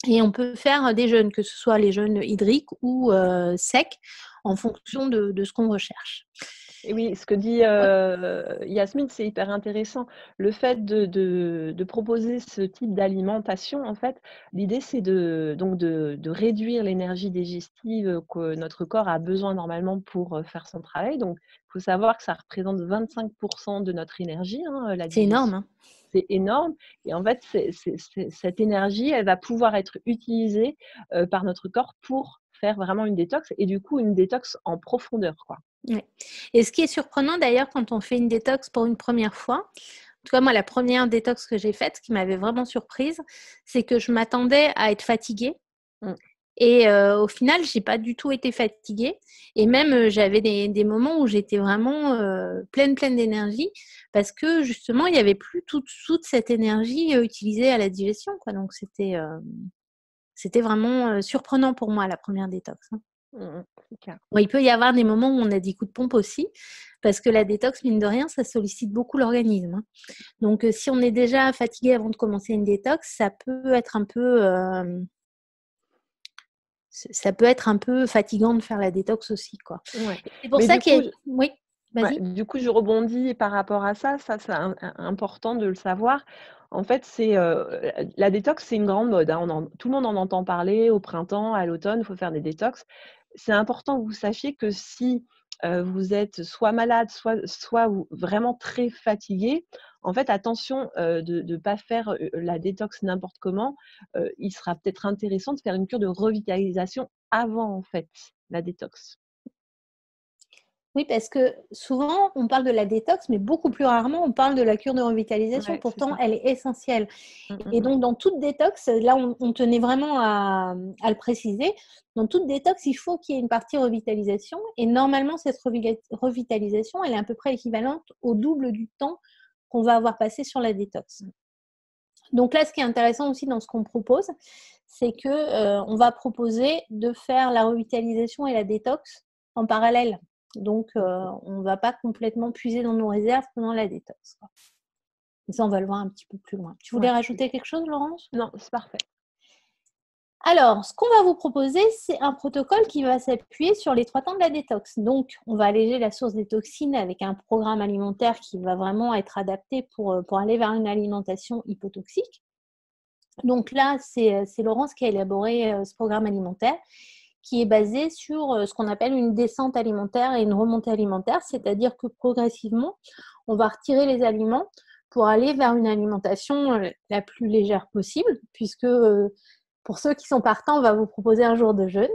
et on peut faire des jeûnes, que ce soit les jeûnes hydriques ou secs en fonction de ce qu'on recherche. Et oui, ce que dit, Ouais. Yasmine, c'est hyper intéressant. Le fait de proposer ce type d'alimentation, en fait, l'idée, c'est de réduire l'énergie digestive que notre corps a besoin normalement pour, faire son travail. Donc, il faut savoir que ça représente 25 de notre énergie, hein, la C'est énorme, digestion. hein. C'est énorme et en fait, c'est cette énergie, elle va pouvoir être utilisée, par notre corps pour faire vraiment une détox et du coup, une détox en profondeur, quoi. Ouais. Et ce qui est surprenant d'ailleurs quand on fait une détox pour une première fois, en tout cas moi la première détox que j'ai faite, ce qui m'avait vraiment surprise, c'est que je m'attendais à être fatiguée Mmh. et au final j'ai pas du tout été fatiguée et même j'avais des moments où j'étais vraiment pleine d'énergie parce que justement il y avait plus toute cette énergie utilisée à la digestion, quoi. Donc c'était vraiment surprenant pour moi la première détox, hein. Mmh mh. C'est clair. Bon, il peut y avoir des moments où on a des coups de pompe aussi, parce que la détox, mine de rien, ça sollicite beaucoup l'organisme, hein. Donc, si on est déjà fatigué avant de commencer une détox, ça peut être un peu, ça peut être un peu fatigant de faire la détox aussi, quoi. Ouais. Et c'est pour Mais ça du qu'il y coup, a oui, ouais, vas-y. du coup, je rebondis par rapport à ça. Ça, c'est important de le savoir. En fait, la détox, c'est une grande mode, hein. Tout le monde en entend parler au printemps, à l'automne, il faut faire des détox. C'est important que vous sachiez que si, vous êtes soit malade, soit vous vraiment très fatigué, en fait, attention, de ne pas faire, la détox n'importe comment. Il sera peut-être intéressant de faire une cure de revitalisation avant, en fait, la détox. Oui, parce que souvent, on parle de la détox, mais beaucoup plus rarement, on parle de la cure de revitalisation. Ouais, c'est Pourtant, ça. elle est essentielle. Mmh, mmh Et mh. donc, dans toute détox, là, on tenait vraiment à le préciser, dans toute détox, il faut qu'il y ait une partie revitalisation. Et normalement, cette revitalisation, elle est à peu près équivalente au double du temps qu'on va avoir passé sur la détox. Donc là, ce qui est intéressant aussi dans ce qu'on propose, c'est que on va proposer de faire la revitalisation et la détox en parallèle. Donc, on ne va pas complètement puiser dans nos réserves pendant la détox, quoi. Et ça, on va le voir un petit peu plus loin. Tu voulais Ouais. rajouter quelque chose, Laurence? Non, c'est parfait. Alors, ce qu'on va vous proposer, c'est un protocole qui va s'appuyer sur les 3 temps de la détox. Donc, on va alléger la source des toxines avec un programme alimentaire qui va vraiment être adapté pour aller vers une alimentation hypotoxique. Donc là, c'est Laurence qui a élaboré ce programme alimentaire qui est basé sur ce qu'on appelle une descente alimentaire et une remontée alimentaire, c'est-à-dire que progressivement, on va retirer les aliments pour aller vers une alimentation la plus légère possible, puisque pour ceux qui sont partants, on va vous proposer un jour de jeûne,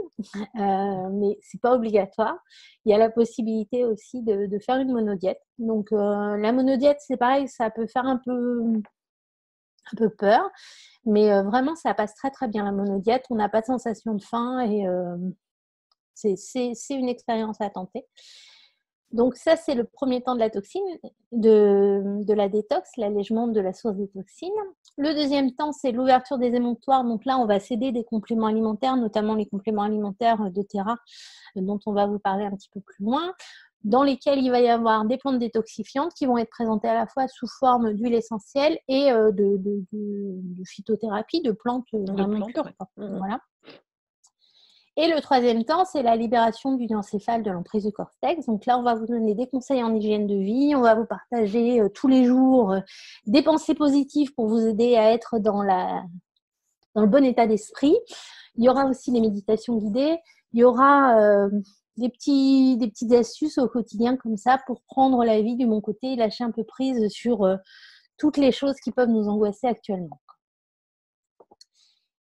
mais ce n'est pas obligatoire. Il y a la possibilité aussi de faire une monodiète. Donc, la monodiète, c'est pareil, ça peut faire un peu peur, mais vraiment, ça passe très, très bien la monodiète. On n'a pas de sensation de faim et c'est une expérience à tenter. Donc ça, c'est le premier temps de la toxine, de la détox, l'allègement de la source des toxines. Le deuxième temps, c'est l'ouverture des émonctoires. Donc là, on va céder des compléments alimentaires, notamment les compléments alimentaires de Terra, dont on va vous parler un petit peu plus loin, dans lesquels il va y avoir des plantes détoxifiantes qui vont être présentées à la fois sous forme d'huile essentielle et de phytothérapie, de plantes vraiment pures. Ouais. Voilà. Et le troisième temps, c'est la libération du encéphale de l'emprise du cortex. Donc là, on va vous donner des conseils en hygiène de vie. On va vous partager tous les jours des pensées positives pour vous aider à être dans le bon état d'esprit. Il y aura aussi les méditations guidées. Il y aura des petites astuces au quotidien comme ça pour prendre la vie du bon côté et lâcher un peu prise sur toutes les choses qui peuvent nous angoisser actuellement.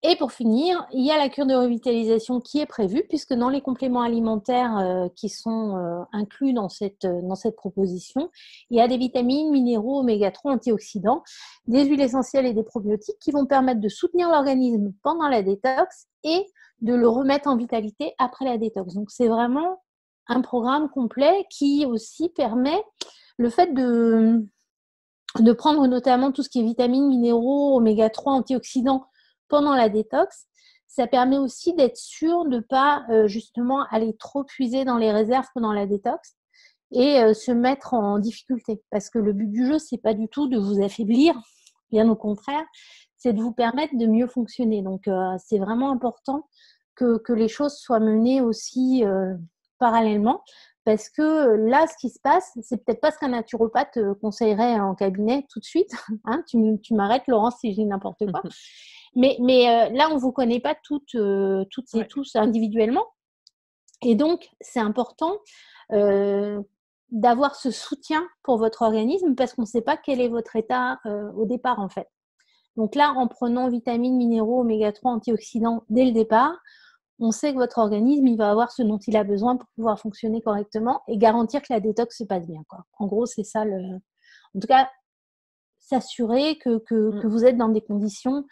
Et pour finir, il y a la cure de revitalisation qui est prévue, puisque dans les compléments alimentaires qui sont inclus dans cette proposition, il y a des vitamines, minéraux, oméga 3, antioxydants, des huiles essentielles et des probiotiques qui vont permettre de soutenir l'organisme pendant la détox et de le remettre en vitalité après la détox. Donc c'est vraiment un programme complet qui aussi permet le fait de prendre notamment tout ce qui est vitamines, minéraux, oméga 3, antioxydants pendant la détox. Ça permet aussi d'être sûr de ne pas justement aller trop puiser dans les réserves pendant la détox et se mettre en difficulté. Parce que le but du jeu, ce n'est pas du tout de vous affaiblir, bien au contraire, c'est de vous permettre de mieux fonctionner. Donc, c'est vraiment important que les choses soient menées aussi parallèlement. Parce que là, ce qui se passe, c'est peut-être pas ce qu'un naturopathe conseillerait en cabinet tout de suite. Hein, tu m'arrêtes, Laurence, si je dis n'importe quoi. Mais là, on ne vous connaît pas toutes et tous individuellement. Et donc, c'est important d'avoir ce soutien pour votre organisme parce qu'on ne sait pas quel est votre état au départ, en fait. Donc là, en prenant vitamines, minéraux, oméga 3, antioxydants dès le départ, on sait que votre organisme, il va avoir ce dont il a besoin pour pouvoir fonctionner correctement et garantir que la détox se passe bien, quoi. En gros, c'est ça En tout cas, s'assurer que vous êtes dans des conditions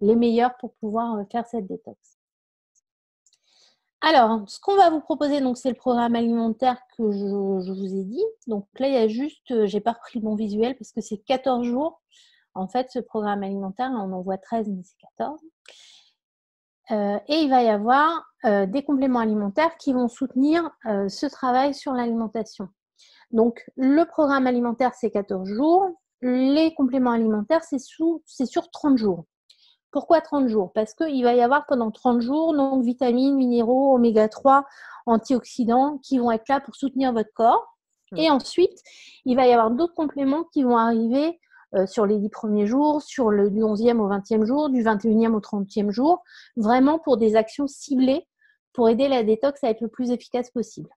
les meilleures pour pouvoir faire cette détox. Alors, ce qu'on va vous proposer, donc, c'est le programme alimentaire que je vous ai dit. Donc là, il y a juste, j'ai pas repris le bon visuel parce que c'est 14 jours. En fait, ce programme alimentaire, on en voit 13, mais c'est 14. Et il va y avoir des compléments alimentaires qui vont soutenir ce travail sur l'alimentation. Donc, le programme alimentaire, c'est 14 jours. Les compléments alimentaires, c'est sur 30 jours. Pourquoi 30 jours? Parce qu'il va y avoir pendant 30 jours donc, vitamines, minéraux, oméga 3, antioxydants qui vont être là pour soutenir votre corps. Et ensuite, il va y avoir d'autres compléments qui vont arriver sur les 10 premiers jours, du 11e au 20e jour, du 21e au 30e jour, vraiment pour des actions ciblées pour aider la détox à être le plus efficace possible.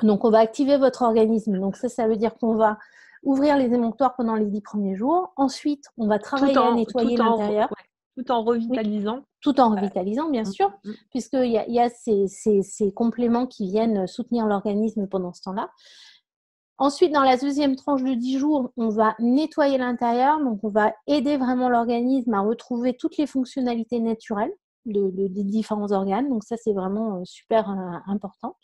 Donc, on va activer votre organisme. Donc, ça veut dire qu'on va ouvrir les émonctoires pendant les 10 premiers jours. Ensuite, on va travailler à nettoyer l'intérieur. Tout en revitalisant. Oui, tout en revitalisant, bien sûr, puisqu'il y a ces compléments qui viennent soutenir l'organisme pendant ce temps-là. Ensuite, dans la deuxième tranche de 10 jours, on va nettoyer l'intérieur. Donc, on va aider vraiment l'organisme à retrouver toutes les fonctionnalités naturelles des différents organes. Donc, ça, c'est vraiment super important.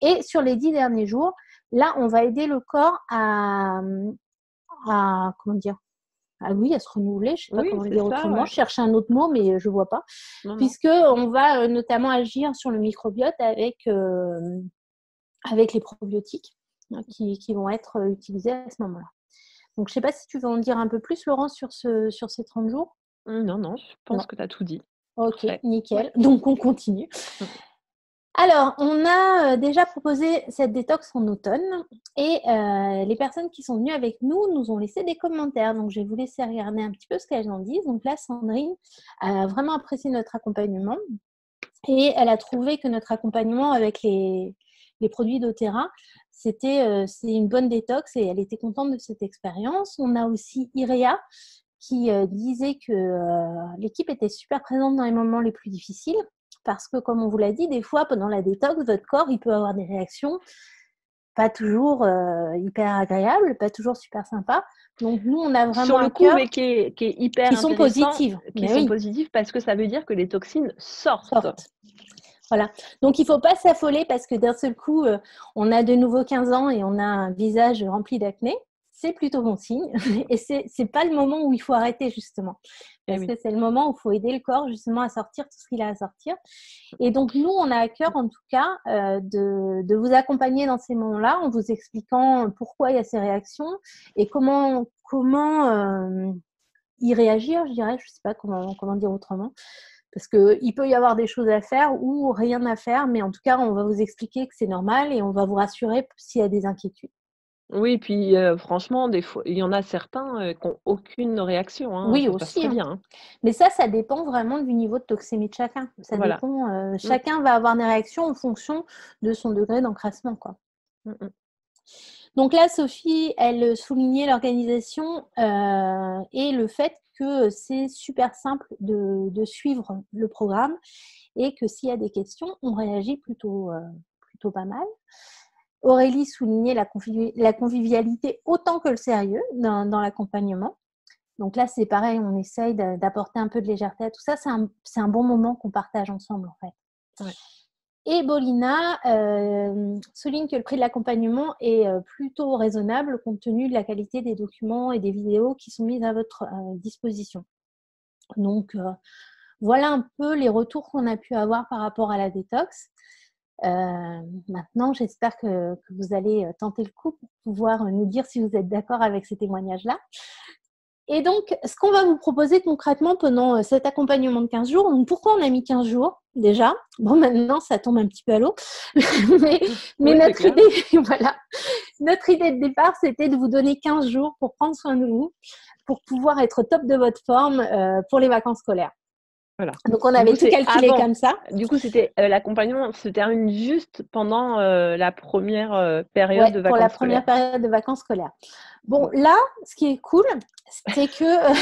Et sur les 10 derniers jours, là, on va aider le corps à comment dire, à se renouveler, je ne sais pas comment le dire autrement. Ouais. Je cherche un autre mot, mais je ne vois pas. Puisqu'on va notamment agir sur le microbiote avec les probiotiques qui vont être utilisés à ce moment-là. Donc, je ne sais pas si tu veux en dire un peu plus, Laurence, sur ces 30 jours. Non, je pense que tu as tout dit. Ok, nickel. Donc, on continue. Alors, on a déjà proposé cette détox en automne et les personnes qui sont venues avec nous ont laissé des commentaires. Donc, je vais vous laisser regarder un petit peu ce qu'elles en disent. Donc là, Sandrine a vraiment apprécié notre accompagnement et elle a trouvé que notre accompagnement avec les les produits doTERRA. C'est une bonne détox et elle était contente de cette expérience. On a aussi Irea qui disait que l'équipe était super présente dans les moments les plus difficiles parce que, comme on vous l'a dit, des fois, pendant la détox, votre corps, il peut avoir des réactions pas toujours hyper agréables, pas toujours super sympas. Donc, nous, on a vraiment sur le coup, mais qui est hyper qui sont intéressant, positives. qui sont positives parce que ça veut dire que les toxines sortent. Voilà. Donc, il ne faut pas s'affoler parce que d'un seul coup, on a de nouveau 15 ans et on a un visage rempli d'acné. C'est plutôt bon signe. Et ce n'est pas le moment où il faut arrêter, justement. Parce que c'est le moment où il faut aider le corps, justement, à sortir tout ce qu'il a à sortir. Et donc, nous, on a à cœur, en tout cas, de vous accompagner dans ces moments-là en vous expliquant pourquoi il y a ces réactions et comment y réagir, je dirais. Je ne sais pas comment dire autrement. Parce qu'il peut y avoir des choses à faire ou rien à faire, mais en tout cas, on va vous expliquer que c'est normal et on va vous rassurer s'il y a des inquiétudes. Oui, puis franchement, des fois, il y en a certains qui n'ont aucune réaction. Hein, Oui, ça se passe aussi. très bien. Hein. Mais ça dépend vraiment du niveau de toxémie de chacun. Ça dépend. Chacun va avoir des réactions en fonction de son degré d'encrassement, quoi. Donc là, Sophie, elle soulignait l'organisation et le fait que c'est super simple de suivre le programme et que s'il y a des questions, on réagit plutôt pas mal. Aurélie soulignait la convivialité autant que le sérieux dans l'accompagnement. Donc là, c'est pareil, on essaye d'apporter un peu de légèreté à tout ça. C'est un bon moment qu'on partage ensemble, en fait. Ouais. Et Bolina souligne que le prix de l'accompagnement est plutôt raisonnable compte tenu de la qualité des documents et des vidéos qui sont mises à votre disposition. Donc, voilà un peu les retours qu'on a pu avoir par rapport à la détox. Maintenant, j'espère que vous allez tenter le coup pour pouvoir nous dire si vous êtes d'accord avec ces témoignages-là. Et donc, ce qu'on va vous proposer concrètement pendant cet accompagnement de 15 jours, donc pourquoi on a mis 15 jours déjà? Bon, maintenant, ça tombe un petit peu à l'eau. mais notre idée de départ, c'était de vous donner 15 jours pour prendre soin de vous, pour pouvoir être au top de votre forme pour les vacances scolaires. Voilà. Donc, on avait tout calculé comme ça. Du coup, c'était l'accompagnement se termine juste pendant la première période de vacances scolaires. Pour la première période de vacances scolaires. Bon, là, ce qui est cool, c'est que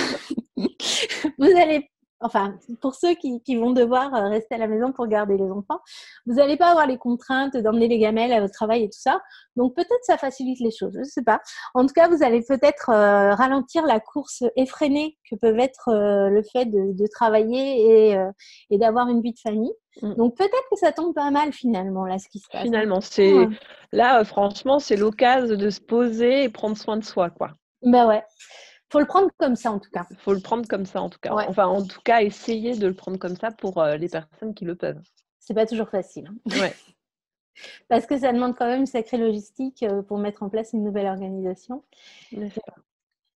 vous allez, enfin, pour ceux qui vont devoir rester à la maison pour garder les enfants, vous n'allez pas avoir les contraintes d'emmener les gamelles à votre travail et tout ça. Donc, peut-être ça facilite les choses, je ne sais pas. En tout cas, vous allez peut-être ralentir la course effrénée que peut être le fait de travailler et d'avoir une vie de famille. Donc, peut-être que ça tombe pas mal finalement, là, ce qui se passe. Finalement, là, franchement, c'est l'occasion de se poser et prendre soin de soi, quoi. Ben ouais. Faut le prendre comme ça, en tout cas. Faut le prendre comme ça, en tout cas. Ouais. Enfin, en tout cas, essayer de le prendre comme ça pour les personnes qui le peuvent. C'est pas toujours facile. Ouais. Parce que ça demande quand même une sacrée logistique pour mettre en place une nouvelle organisation.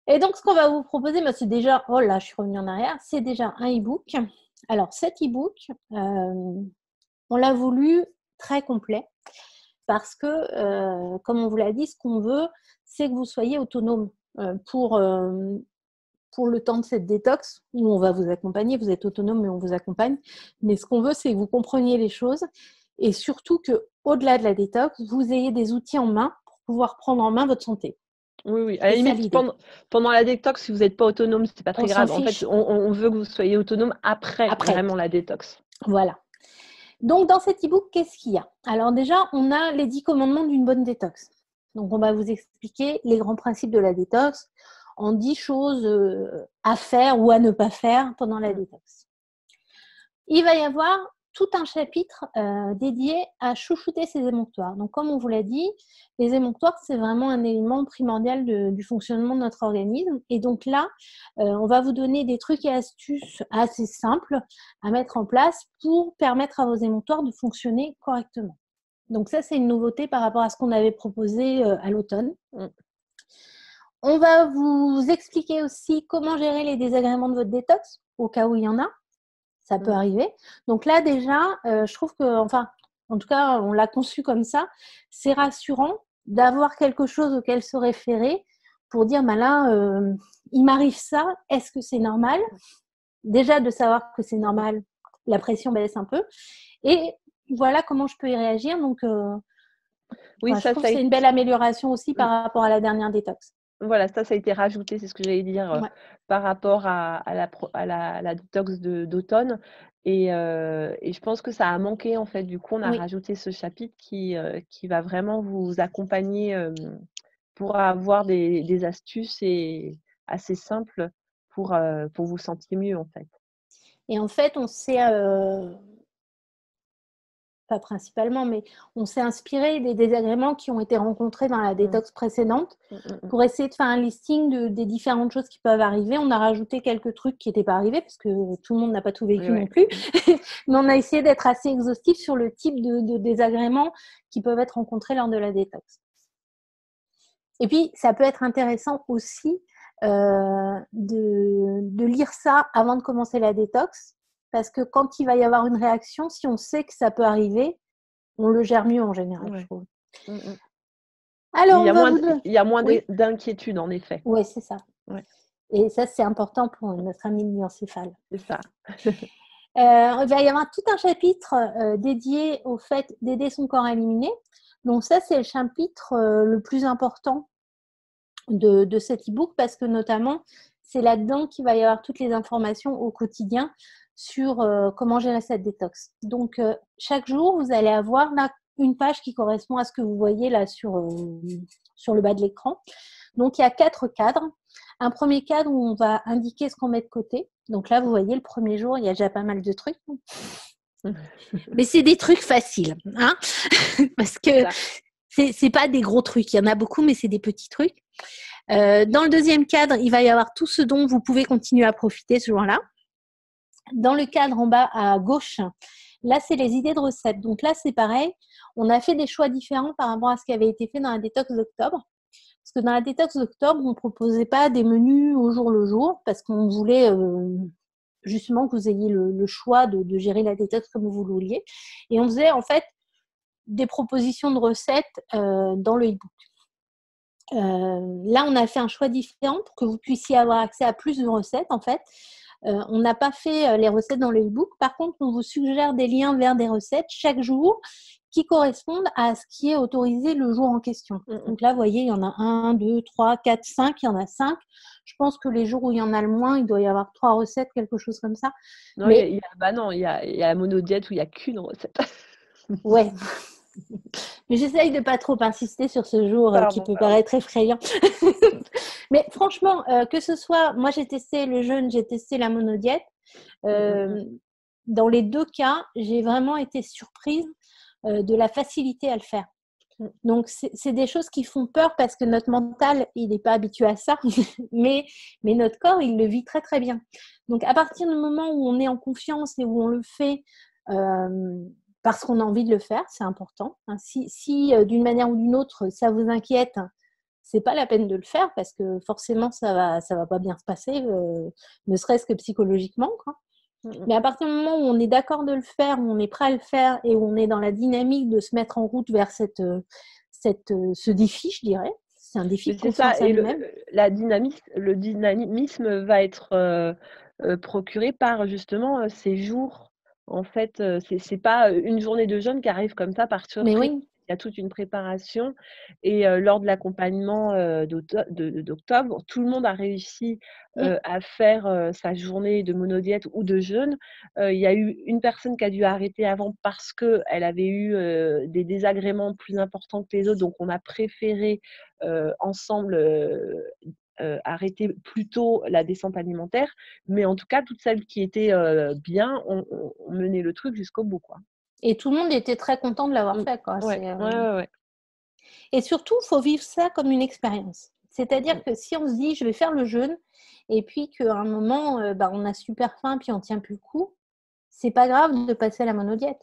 Et donc, ce qu'on va vous proposer, c'est déjà, oh là, je suis revenue en arrière, c'est déjà un e-book. Alors, cet e-book, on l'a voulu très complet parce que, comme on vous l'a dit, ce qu'on veut, c'est que vous soyez autonome pour le temps de cette détox, où on va vous accompagner, vous êtes autonome, mais on vous accompagne. Mais ce qu'on veut, c'est que vous compreniez les choses et surtout qu'au-delà de la détox, vous ayez des outils en main pour pouvoir prendre en main votre santé. Oui. À la limite, pendant la détox, si vous n'êtes pas autonome, c'est pas très grave. En fait, on veut que vous soyez autonome après vraiment la détox. Voilà. Donc, dans cet e-book, qu'est-ce qu'il y a? Alors déjà, on a les 10 commandements d'une bonne détox. Donc, on va vous expliquer les grands principes de la détox en 10 choses à faire ou à ne pas faire pendant la détox. Il va y avoir tout un chapitre dédié à chouchouter ces émonctoires. Donc, comme on vous l'a dit, les émonctoires, c'est vraiment un élément primordial du fonctionnement de notre organisme. Et donc là, on va vous donner des trucs et astuces assez simples à mettre en place pour permettre à vos émonctoires de fonctionner correctement. Donc ça, c'est une nouveauté par rapport à ce qu'on avait proposé à l'automne. On va vous expliquer aussi comment gérer les désagréments de votre détox, au cas où il y en a. Ça peut arriver. Donc là, déjà, je trouve que, enfin, en tout cas, on l'a conçu comme ça. C'est rassurant d'avoir quelque chose auquel se référer pour dire, là, il m'arrive ça, est-ce que c'est normal? Déjà, de savoir que c'est normal, la pression baisse un peu. Et voilà comment je peux y réagir. Donc, Oui, Enfin, je ça, trouve que c'est une belle amélioration aussi par rapport à la dernière détox. voilà, ça a été rajouté, c'est ce que j'allais dire, Ouais. par rapport à la détox d'automne et je pense que ça a manqué, en fait. Du coup, on a Oui. rajouté ce chapitre qui va vraiment vous accompagner, pour avoir des astuces et assez simples pour vous sentir mieux, en fait. Et en fait, on s'est, pas principalement, mais on s'est inspiré des désagréments qui ont été rencontrés dans la détox précédente pour essayer de faire un listing des différentes choses qui peuvent arriver. On a rajouté quelques trucs qui n'étaient pas arrivés parce que tout le monde n'a pas tout vécu non plus. Mais on a essayé d'être assez exhaustif sur le type de désagréments qui peuvent être rencontrés lors de la détox. Et puis, ça peut être intéressant aussi de lire ça avant de commencer la détox. Parce que quand il va y avoir une réaction, si on sait que ça peut arriver, on le gère mieux en général, je trouve. Alors, il y a moins d'inquiétude, en effet. Oui, c'est ça. Ouais. Et ça, c'est important pour notre ami myencéphale. C'est ça. Il va y avoir tout un chapitre dédié au fait d'aider son corps à éliminer. Donc ça, c'est le chapitre le plus important de cet e-book parce que notamment, c'est là-dedans qu'il va y avoir toutes les informations au quotidien sur comment gérer cette détox. Donc, chaque jour, vous allez avoir là une page qui correspond à ce que vous voyez là sur le bas de l'écran. Donc, il y a 4 cadres. Un premier cadre où on va indiquer ce qu'on met de côté. Donc là, vous voyez, le premier jour, il y a déjà pas mal de trucs. Mais c'est des trucs faciles, hein parce que c'est pas des gros trucs. Il y en a beaucoup, mais c'est des petits trucs. Dans le deuxième cadre, il va y avoir tout ce dont vous pouvez continuer à profiter ce jour-là. Dans le cadre en bas à gauche, là, c'est les idées de recettes. Donc là, c'est pareil. On a fait des choix différents par rapport à ce qui avait été fait dans la détox d'octobre. Parce que dans la détox d'octobre, on ne proposait pas des menus au jour le jour parce qu'on voulait justement que vous ayez le choix de gérer la détox comme vous le vouliez. Et on faisait en fait des propositions de recettes dans le e-book. Là, on a fait un choix différent pour que vous puissiez avoir accès à plus de recettes en fait. On n'a pas fait les recettes dans le e-book. Par contre, on vous suggère des liens vers des recettes chaque jour qui correspondent à ce qui est autorisé le jour en question. Donc là, vous voyez, il y en a 1, 2, 3, 4, 5. Il y en a 5. Je pense que les jours où il y en a le moins, il doit y avoir 3 recettes, quelque chose comme ça. Non, mais il y a la monodiète où il n'y a qu'une recette. Ouais. Mais j'essaye de ne pas trop insister sur ce jour qui peut paraître effrayant. Mais franchement, que ce soit... Moi, j'ai testé le jeûne, j'ai testé la monodiète. Dans les 2 cas, j'ai vraiment été surprise de la facilité à le faire. Donc, c'est des choses qui font peur parce que notre mental, il n'est pas habitué à ça. mais notre corps, il le vit très, très bien. Donc, à partir du moment où on est en confiance et où on le fait... parce qu'on a envie de le faire, c'est important. Si d'une manière ou d'une autre, ça vous inquiète, c'est pas la peine de le faire parce que forcément, ça va pas bien se passer, ne serait-ce que psychologiquement, quoi. Mais à partir du moment où on est d'accord de le faire, où on est prêt à le faire et où on est dans la dynamique de se mettre en route vers ce défi, je dirais, c'est un défi de confiance en nous-mêmes. Le dynamisme va être procuré par justement ces jours. En fait, c'est pas une journée de jeûne qui arrive comme ça par surprise. Mais oui. Il y a toute une préparation et lors de l'accompagnement d'octobre, tout le monde a réussi à faire sa journée de monodiète ou de jeûne. Il y a eu une personne qui a dû arrêter avant parce qu'elle avait eu des désagréments plus importants que les autres, donc on a préféré ensemble arrêter plus tôt la descente alimentaire. Mais en tout cas, toutes celles qui étaient bien ont mené le truc jusqu'au bout, quoi. Et tout le monde était très content de l'avoir fait, quoi. Ouais. Et surtout, il faut vivre ça comme une expérience. C'est-à-dire que si on se dit, je vais faire le jeûne, et puis qu'à un moment, on a super faim, puis on ne tient plus le coup, c'est pas grave de passer à la monodiète.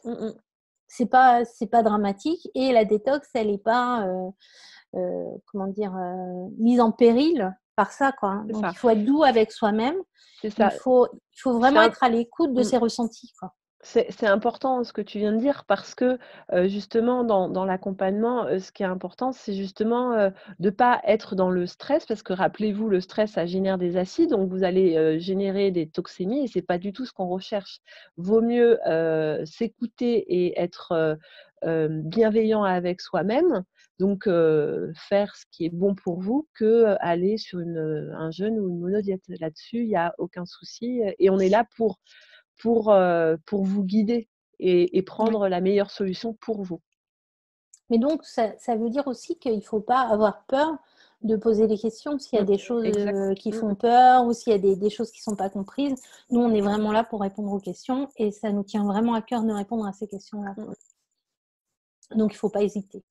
C'est pas dramatique. Et la détox, elle n'est pas, mise en péril par ça, quoi. Donc, il faut être doux avec soi-même. C'est ça. Il faut vraiment être à l'écoute de ses ressentis, quoi. C'est important ce que tu viens de dire parce que justement dans l'accompagnement, ce qui est important, c'est justement de ne pas être dans le stress parce que rappelez-vous, le stress, ça génère des acides, donc vous allez générer des toxémies et ce n'est pas du tout ce qu'on recherche. Vaut mieux s'écouter et être bienveillant avec soi-même, donc faire ce qui est bon pour vous, que aller sur un jeûne ou une monodiète. Là-dessus, il n'y a aucun souci et on est là pour vous guider et Ouais. prendre la meilleure solution pour vous. Mais donc, ça veut dire aussi qu'il ne faut pas avoir peur de poser des questions s'il y a des choses Exact. qui font peur ou s'il y a des choses qui ne sont pas comprises. Nous, on est vraiment là pour répondre aux questions et ça nous tient vraiment à cœur de répondre à ces questions-là. Donc, il ne faut pas hésiter.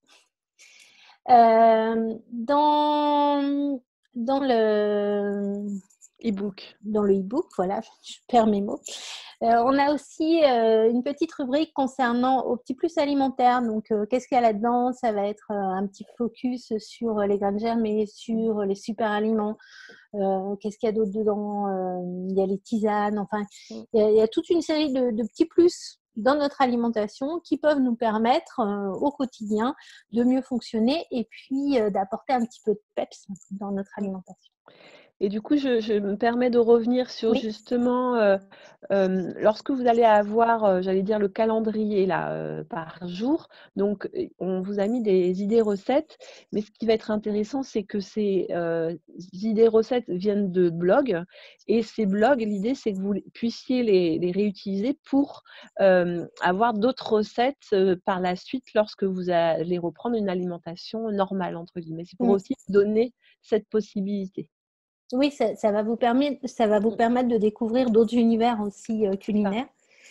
Dans le E-book. Dans le e-book, voilà, je perds mes mots. On a aussi une petite rubrique concernant au petit plus alimentaire. Donc, qu'est-ce qu'il y a là-dedans? Ça va être un petit focus sur les graines germées, sur les super aliments. Qu'est-ce qu'il y a d'autre dedans? Il y a les tisanes. Enfin, il y a toute une série de petits plus dans notre alimentation qui peuvent nous permettre au quotidien de mieux fonctionner et puis d'apporter un petit peu de peps dans notre alimentation. Et du coup, je me permets de revenir sur Oui. justement, lorsque vous allez avoir, j'allais dire le calendrier là, par jour, donc on vous a mis des idées recettes, mais ce qui va être intéressant, c'est que ces, idées recettes viennent de blogs et ces blogs, l'idée, c'est que vous puissiez les réutiliser pour, avoir d'autres recettes, par la suite lorsque vous allez reprendre une alimentation «normale» entre guillemets. C'est pour aussi donner cette possibilité. Oui, ça va vous permettre de découvrir d'autres univers aussi C'est ça. culinaires.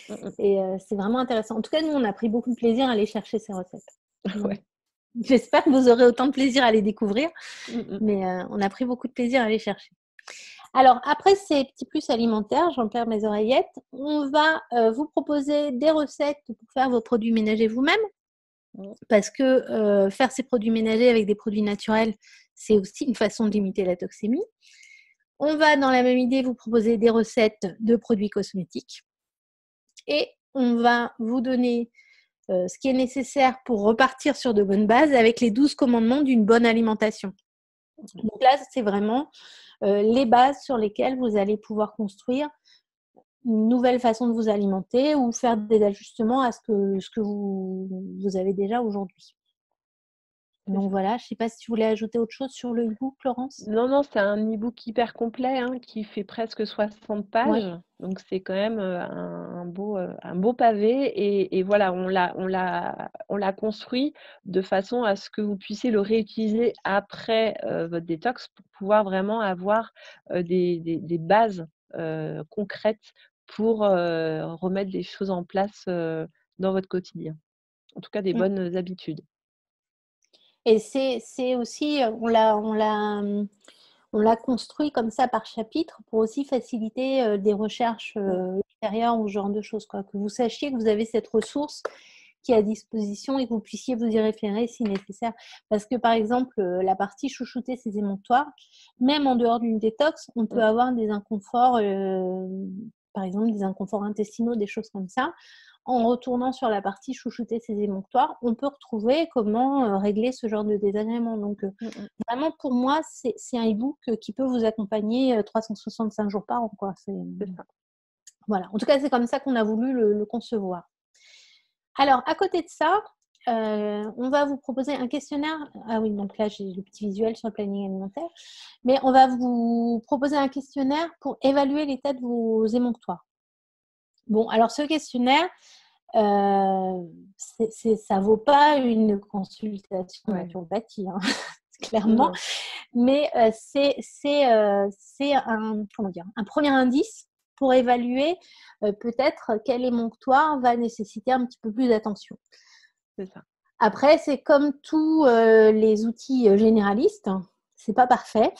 Mmh mh. Et c'est vraiment intéressant. En tout cas, nous, on a pris beaucoup de plaisir à aller chercher ces recettes. Donc, Ouais. j'espère que vous aurez autant de plaisir à les découvrir, Mmh mh. mais on a pris beaucoup de plaisir à les chercher. Alors, après ces petits plus alimentaires, j'en perds mes oreillettes, on va vous proposer des recettes pour faire vos produits ménagers vous-même, Mmh. parce que faire ces produits ménagers avec des produits naturels, c'est aussi une façon de limiter la toxémie. On va, dans la même idée, vous proposer des recettes de produits cosmétiques et on va vous donner ce qui est nécessaire pour repartir sur de bonnes bases avec les 12 commandements d'une bonne alimentation. Donc là, c'est vraiment les bases sur lesquelles vous allez pouvoir construire une nouvelle façon de vous alimenter ou faire des ajustements à ce que vous avez déjà aujourd'hui. C'est Donc ça. voilà, je ne sais pas si tu voulais ajouter autre chose sur le e-book, Laurence? Non, non, c'est un e-book hyper complet, hein, qui fait presque 60 Ouais. pages, donc c'est quand même, un beau pavé et voilà, on l'a construit de façon à ce que vous puissiez le réutiliser après, votre détox pour pouvoir vraiment avoir, des bases, concrètes pour, remettre des choses en place, dans votre quotidien. En tout cas des Mm. bonnes habitudes. Et c'est aussi, on l'a construit comme ça par chapitre pour aussi faciliter des recherches Mmh. ultérieures ou ce genre de choses, quoi. Que vous sachiez que vous avez cette ressource qui est à disposition et que vous puissiez vous y référer si nécessaire. Parce que par exemple, la partie chouchouter ses émonctoires, même en dehors d'une détox, on peut Mmh. avoir des inconforts, par exemple des inconforts intestinaux, des choses comme ça. En retournant sur la partie chouchouter ses émonctoires, on peut retrouver comment régler ce genre de désagréments. Donc, Mmh mh. vraiment, pour moi, c'est un e-book qui peut vous accompagner 365 jours par an, quoi. C'est ça. Voilà. En tout cas, c'est comme ça qu'on a voulu le concevoir. Alors, à côté de ça, on va vous proposer un questionnaire. Ah oui, donc là, j'ai le petit visuel sur le planning alimentaire. Mais on va vous proposer un questionnaire pour évaluer l'état de vos émonctoires. Bon, alors ce questionnaire, ça ne vaut pas une consultation Ouais. naturopathie, hein, clairement. Non. Mais c'est un, comment dire, un premier indice pour évaluer peut-être quel émonctoire va nécessiter un petit peu plus d'attention. C'est ça. Après, c'est comme tous les outils généralistes, c'est pas parfait,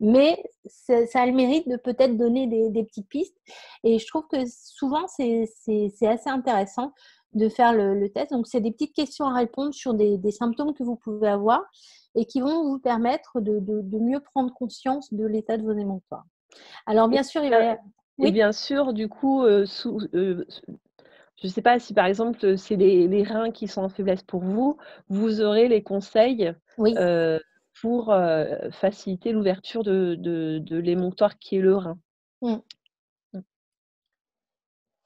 mais ça a le mérite de peut-être donner des petites pistes. Et je trouve que souvent, c'est assez intéressant de faire le test. Donc, c'est des petites questions à répondre sur des symptômes que vous pouvez avoir et qui vont vous permettre de mieux prendre conscience de l'état de vos émonctoires. Alors, Et bien sûr, il va y bien avoir... et Oui, bien sûr, du coup, je ne sais pas si par exemple, c'est les reins qui sont en faiblesse pour vous, vous aurez les conseils, oui. heu, pour, faciliter l'ouverture de l'émonctoire qui est le rein. Mmh. Mmh.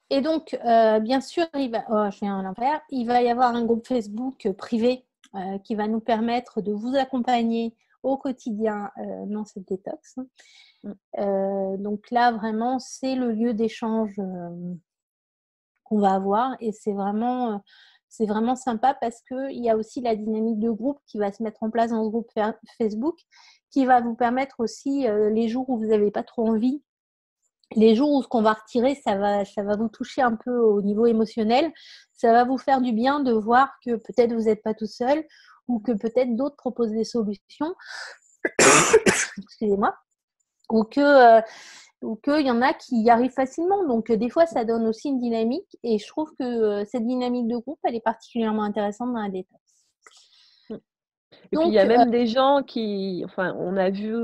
Et donc, bien sûr, je viens à l'envers. Il va y avoir un groupe Facebook privé qui va nous permettre de vous accompagner au quotidien dans cette détox. Donc là, vraiment, c'est le lieu d'échange qu'on va avoir et c'est vraiment sympa parce qu'il y a aussi la dynamique de groupe qui va se mettre en place dans ce groupe Facebook qui va vous permettre aussi, les jours où vous n'avez pas trop envie, les jours où ce qu'on va retirer, ça va vous toucher un peu au niveau émotionnel. Ça va vous faire du bien de voir que peut-être vous n'êtes pas tout seul ou que peut-être d'autres proposent des solutions. Excusez-moi. Ou qu'il y en a qui y arrivent facilement. Donc, des fois, ça donne aussi une dynamique. Et je trouve que cette dynamique de groupe, elle est particulièrement intéressante dans la détox. Et puis, il y a même des gens qui, enfin, on a vu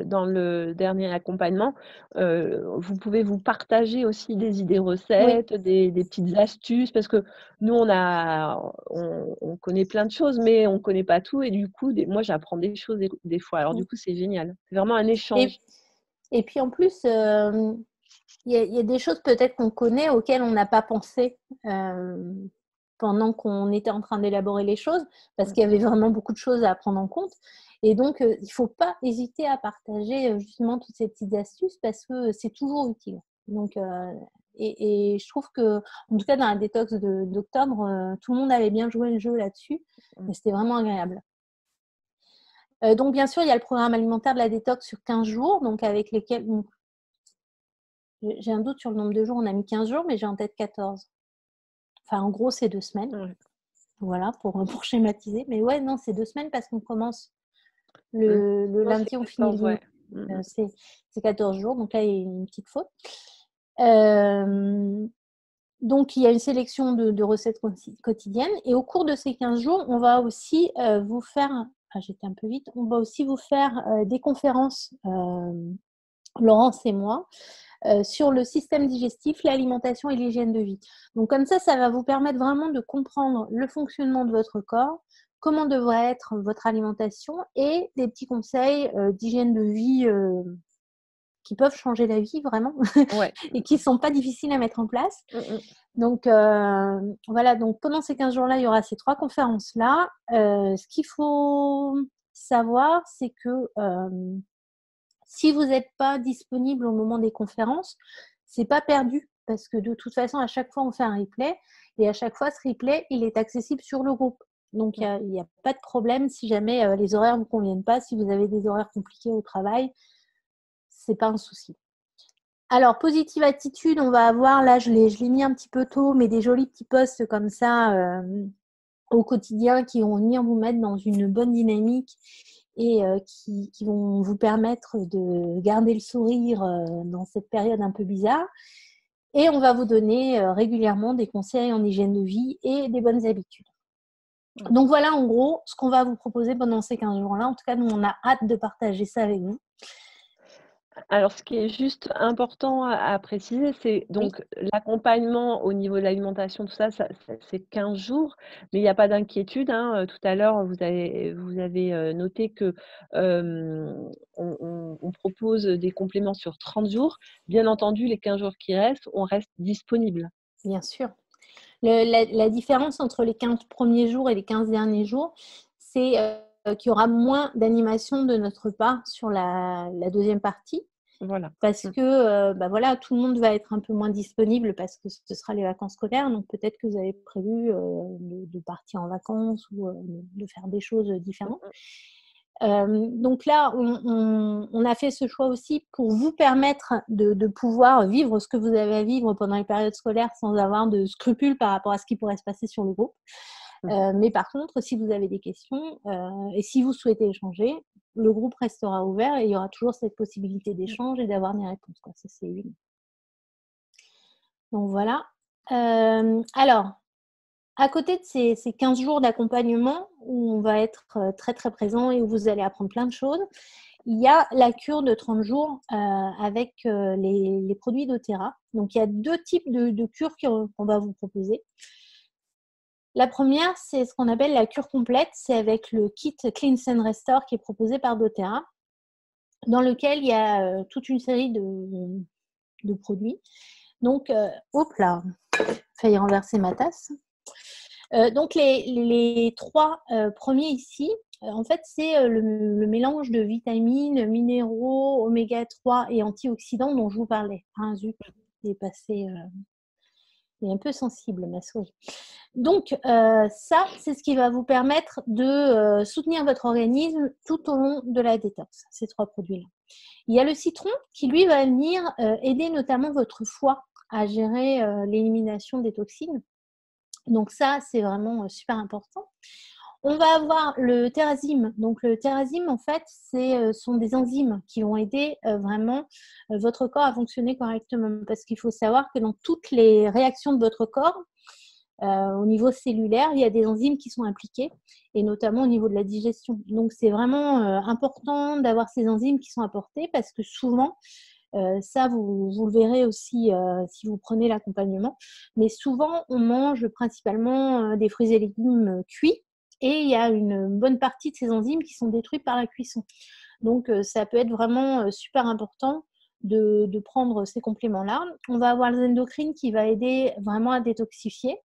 dans le dernier accompagnement, vous pouvez vous partager aussi des idées recettes, des petites astuces, parce que nous, on connaît plein de choses, mais on ne connaît pas tout. Et du coup, moi, j'apprends des choses des fois. Alors, du coup, c'est génial. C'est vraiment un échange. Et puis, en plus, il y a des choses peut-être qu'on connaît auxquelles on n'a pas pensé pendant qu'on était en train d'élaborer les choses, parce qu'il y avait vraiment beaucoup de choses à prendre en compte. Et donc, il ne faut pas hésiter à partager justement toutes ces petites astuces parce que c'est toujours utile. Donc, et je trouve que, en tout cas, dans la détox d'octobre, tout le monde avait bien joué le jeu là-dessus. Et c'était vraiment agréable. Donc, bien sûr, il y a le programme alimentaire de la détox sur 15 jours, donc avec lesquels... J'ai un doute sur le nombre de jours, on a mis 15 jours, mais j'ai en tête 14. Enfin, en gros, c'est 2 semaines. Voilà, pour schématiser. Mais ouais, non, c'est 2 semaines parce qu'on commence le lundi, on finit le dimanche. C'est 14 jours, donc là, il y a une petite faute. Donc, il y a une sélection de recettes quotidiennes. Et au cours de ces 15 jours, on va aussi vous faire... Ah, j'étais un peu vite. On va aussi vous faire des conférences, Laurence et moi, sur le système digestif, l'alimentation et l'hygiène de vie. Donc comme ça va vous permettre vraiment de comprendre le fonctionnement de votre corps, comment devrait être votre alimentation et des petits conseils d'hygiène de vie qui peuvent changer la vie vraiment et qui ne sont pas difficiles à mettre en place. Donc voilà, donc pendant ces 15 jours-là, il y aura ces 3 conférences-là. Ce qu'il faut savoir, c'est que si vous n'êtes pas disponible au moment des conférences, c'est pas perdu parce que de toute façon, à chaque fois, on fait un replay et à chaque fois, ce replay, il est accessible sur le groupe. Donc, il n'y a pas de problème si jamais les horaires ne vous conviennent pas, si vous avez des horaires compliqués au travail, c'est pas un souci. Alors, positive attitude, on va avoir, là, je l'ai mis un petit peu tôt, mais des jolis petits posts comme ça au quotidien qui vont venir vous mettre dans une bonne dynamique et qui vont vous permettre de garder le sourire dans cette période un peu bizarre. Et on va vous donner régulièrement des conseils en hygiène de vie et des bonnes habitudes. Donc voilà en gros ce qu'on va vous proposer pendant ces 15 jours-là. En tout cas, nous, on a hâte de partager ça avec vous. Alors, ce qui est juste important à préciser, c'est donc l'accompagnement au niveau de l'alimentation, tout ça, c'est 15 jours, mais il n'y a pas d'inquiétude, hein. Tout à l'heure, vous avez noté que, on propose des compléments sur 30 jours. Bien entendu, les 15 jours qui restent, on reste disponible. Bien sûr. La différence entre les 15 premiers jours et les 15 derniers jours, c'est qu'il y aura moins d'animation de notre part sur la deuxième partie. Voilà. Parce que voilà, tout le monde va être un peu moins disponible parce que ce sera les vacances scolaires. Donc peut-être que vous avez prévu de partir en vacances ou de faire des choses différentes. Donc là, on a fait ce choix aussi pour vous permettre de pouvoir vivre ce que vous avez à vivre pendant les périodes scolaires sans avoir de scrupules par rapport à ce qui pourrait se passer sur le groupe. Mais par contre, si vous avez des questions et si vous souhaitez échanger, le groupe restera ouvert et il y aura toujours cette possibilité d'échange et d'avoir des réponses. Ça, c'est évident. Donc voilà. Alors, à côté de ces 15 jours d'accompagnement où on va être très très présent et où vous allez apprendre plein de choses, il y a la cure de 30 jours avec les produits doTERRA. Donc il y a 2 types de cures qu'on va vous proposer. La première, c'est ce qu'on appelle la cure complète. C'est avec le kit Cleanse and Restore qui est proposé par doTERRA, dans lequel il y a toute une série de produits. Donc, hop là, failli renverser ma tasse. Donc, les trois premiers ici, en fait, c'est le mélange de vitamines, minéraux, oméga 3 et antioxydants dont je vous parlais. Ah, zut, il est passé... il est un peu sensible, ma souris. Donc, ça, c'est ce qui va vous permettre de soutenir votre organisme tout au long de la détox, ces trois produits-là. Il y a le citron qui, lui, va venir aider notamment votre foie à gérer l'élimination des toxines. Donc ça, c'est vraiment super important. On va avoir le thérasime. Donc le thérasime, en fait, sont des enzymes qui vont aider vraiment votre corps à fonctionner correctement. Parce qu'il faut savoir que dans toutes les réactions de votre corps, au niveau cellulaire, il y a des enzymes qui sont impliquées, et notamment au niveau de la digestion. Donc c'est vraiment important d'avoir ces enzymes qui sont apportées parce que souvent, ça, vous le verrez aussi si vous prenez l'accompagnement. Mais souvent, on mange principalement des fruits et légumes cuits et il y a une bonne partie de ces enzymes qui sont détruites par la cuisson. Donc, ça peut être vraiment super important de prendre ces compléments-là. On va avoir les endocrines qui va aider vraiment à détoxifier.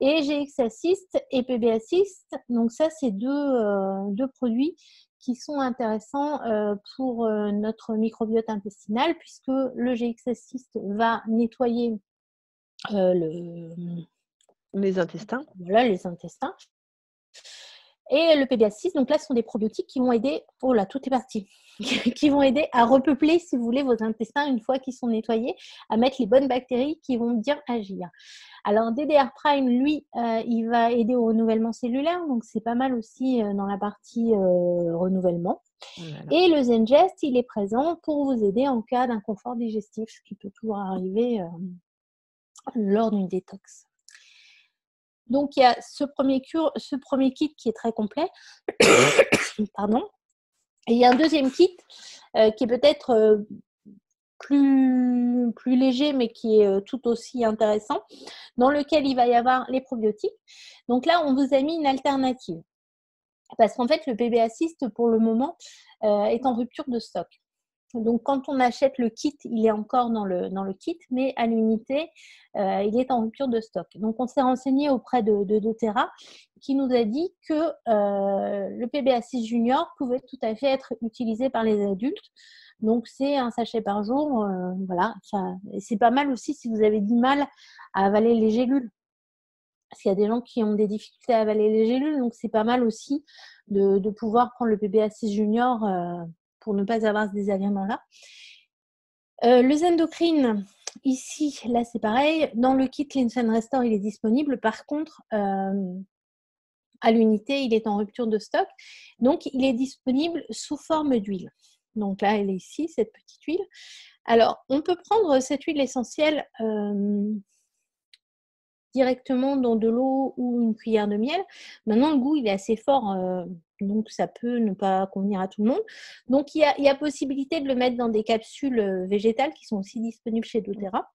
Et GX Assist et PB Assist. Donc, ça, c'est deux produits qui sont intéressants pour notre microbiote intestinal puisque le GX Assist va nettoyer les intestins. Voilà, les intestins. Et le PB Assist, donc là, ce sont des probiotiques qui vont aider, oh là, tout est parti, qui vont aider à repeupler, si vous voulez, vos intestins une fois qu'ils sont nettoyés, à mettre les bonnes bactéries qui vont bien agir. Alors, DDR Prime, lui, il va aider au renouvellement cellulaire, donc c'est pas mal aussi dans la partie renouvellement. Voilà. Et le Zengest, il est présent pour vous aider en cas d'inconfort digestif, ce qui peut toujours arriver lors d'une détox. Donc, il y a ce premier kit qui est très complet. Pardon. Et il y a un deuxième kit qui est peut-être plus léger, mais qui est tout aussi intéressant, dans lequel il va y avoir les probiotiques. Donc là, on vous a mis une alternative. Parce qu'en fait, le PB Assist, pour le moment, est en rupture de stock. Donc, quand on achète le kit, il est encore dans le kit, mais à l'unité, il est en rupture de stock. Donc, on s'est renseigné auprès de doTERRA qui nous a dit que le PB6 Junior pouvait tout à fait être utilisé par les adultes. Donc, c'est un sachet par jour. Voilà. Et c'est pas mal aussi si vous avez du mal à avaler les gélules. Parce qu'il y a des gens qui ont des difficultés à avaler les gélules. Donc, c'est pas mal aussi de pouvoir prendre le PB6 Junior pour ne pas avoir ce désagrément-là. Le Zendocrine, ici, là, c'est pareil. Dans le kit Cleanse and Restore, il est disponible. Par contre, à l'unité, il est en rupture de stock. Donc, il est disponible sous forme d'huile. Donc là, elle est ici, cette petite huile. Alors, on peut prendre cette huile essentielle directement dans de l'eau ou une cuillère de miel. Maintenant, le goût, il est assez fort, donc ça peut ne pas convenir à tout le monde. Donc, il y a possibilité de le mettre dans des capsules végétales qui sont aussi disponibles chez doTERRA.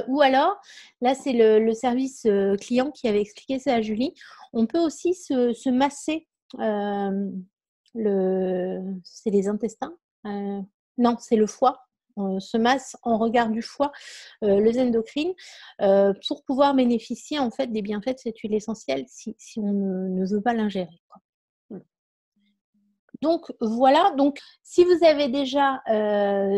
Ou alors, là, c'est le service client qui avait expliqué ça à Julie. On peut aussi se masser. C'est les intestins. Non, c'est le foie. On se masse en regard du foie, le Zendocrine, pour pouvoir bénéficier en fait des bienfaits de cette huile essentielle si on ne veut pas l'ingérer. Donc voilà, donc si vous avez déjà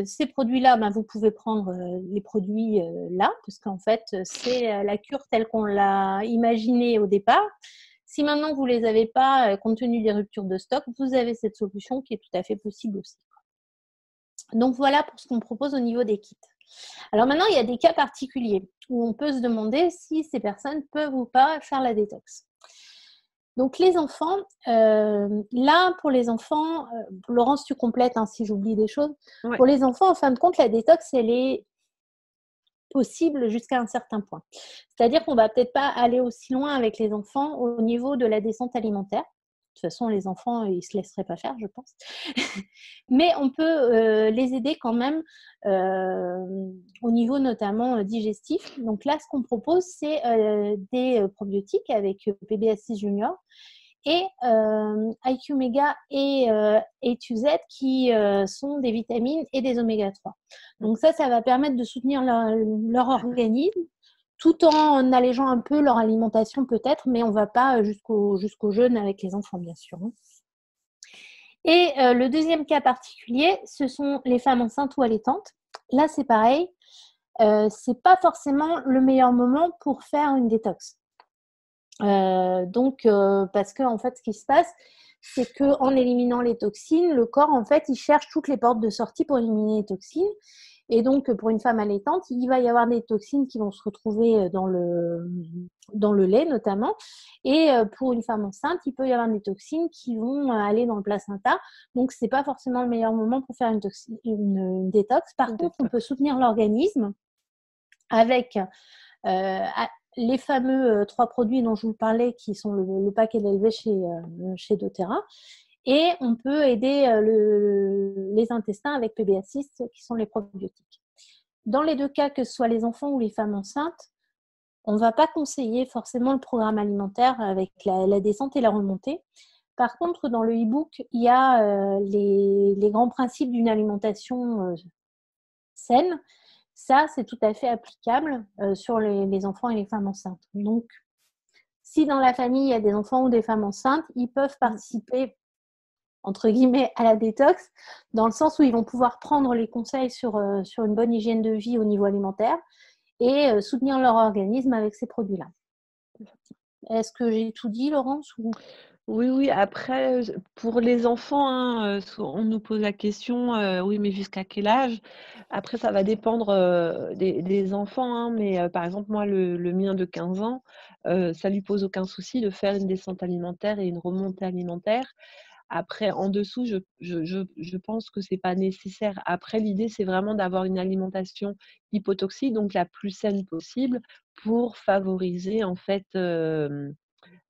ces produits-là, ben, vous pouvez prendre les produits là, parce qu'en fait, c'est la cure telle qu'on l'a imaginée au départ. Si maintenant vous ne les avez pas, compte tenu des ruptures de stock, vous avez cette solution qui est tout à fait possible aussi. Donc voilà pour ce qu'on propose au niveau des kits. Alors maintenant, il y a des cas particuliers où on peut se demander si ces personnes peuvent ou pas faire la détox. Donc les enfants, là pour les enfants, Laurence tu complètes si j'oublie des choses. Ouais. Pour les enfants, en fin de compte, la détox, elle est possible jusqu'à un certain point. C'est-à-dire qu'on ne va peut-être pas aller aussi loin avec les enfants au niveau de la descente alimentaire. De toute façon, les enfants, ils ne se laisseraient pas faire, je pense. Mais on peut les aider quand même au niveau notamment digestif. Donc là, ce qu'on propose, c'est des probiotiques avec PB6 Junior et IQ Mega et A2Z qui sont des vitamines et des oméga 3. Donc ça va permettre de soutenir leur organisme tout en allégeant un peu leur alimentation peut-être, mais on ne va pas jusqu'au jeûne avec les enfants, bien sûr. Et le deuxième cas particulier, ce sont les femmes enceintes ou allaitantes. Là, c'est pareil. C'est pas forcément le meilleur moment pour faire une détox. Parce que en fait, ce qui se passe, c'est que en éliminant les toxines, le corps, en fait, il cherche toutes les portes de sortie pour éliminer les toxines. Et donc, pour une femme allaitante, il va y avoir des toxines qui vont se retrouver dans le lait, notamment. Et pour une femme enceinte, il peut y avoir des toxines qui vont aller dans le placenta. Donc, ce n'est pas forcément le meilleur moment pour faire une détox. Par contre, on peut soutenir l'organisme avec les fameux 3 produits dont je vous parlais, qui sont le paquet élevé chez doTERRA. Et on peut aider les intestins avec PBA6, qui sont les probiotiques. Dans les 2 cas, que ce soit les enfants ou les femmes enceintes, on ne va pas conseiller forcément le programme alimentaire avec la descente et la remontée. Par contre, dans le e-book, il y a les grands principes d'une alimentation saine. Ça, c'est tout à fait applicable sur les enfants et les femmes enceintes. Donc, si dans la famille, il y a des enfants ou des femmes enceintes, ils peuvent participer entre guillemets, à la détox, dans le sens où ils vont pouvoir prendre les conseils sur une bonne hygiène de vie au niveau alimentaire et soutenir leur organisme avec ces produits-là. Est-ce que j'ai tout dit, Laurence, ou... Oui. Après, pour les enfants, hein, on nous pose la question, oui, mais jusqu'à quel âge? Après, ça va dépendre des enfants, hein, mais par exemple, moi, le mien de 15 ans, ça lui pose aucun souci de faire une descente alimentaire et une remontée alimentaire. Après, en dessous, je pense que c'est pas nécessaire. Après, l'idée, c'est vraiment d'avoir une alimentation hypotoxique, donc la plus saine possible, pour favoriser en fait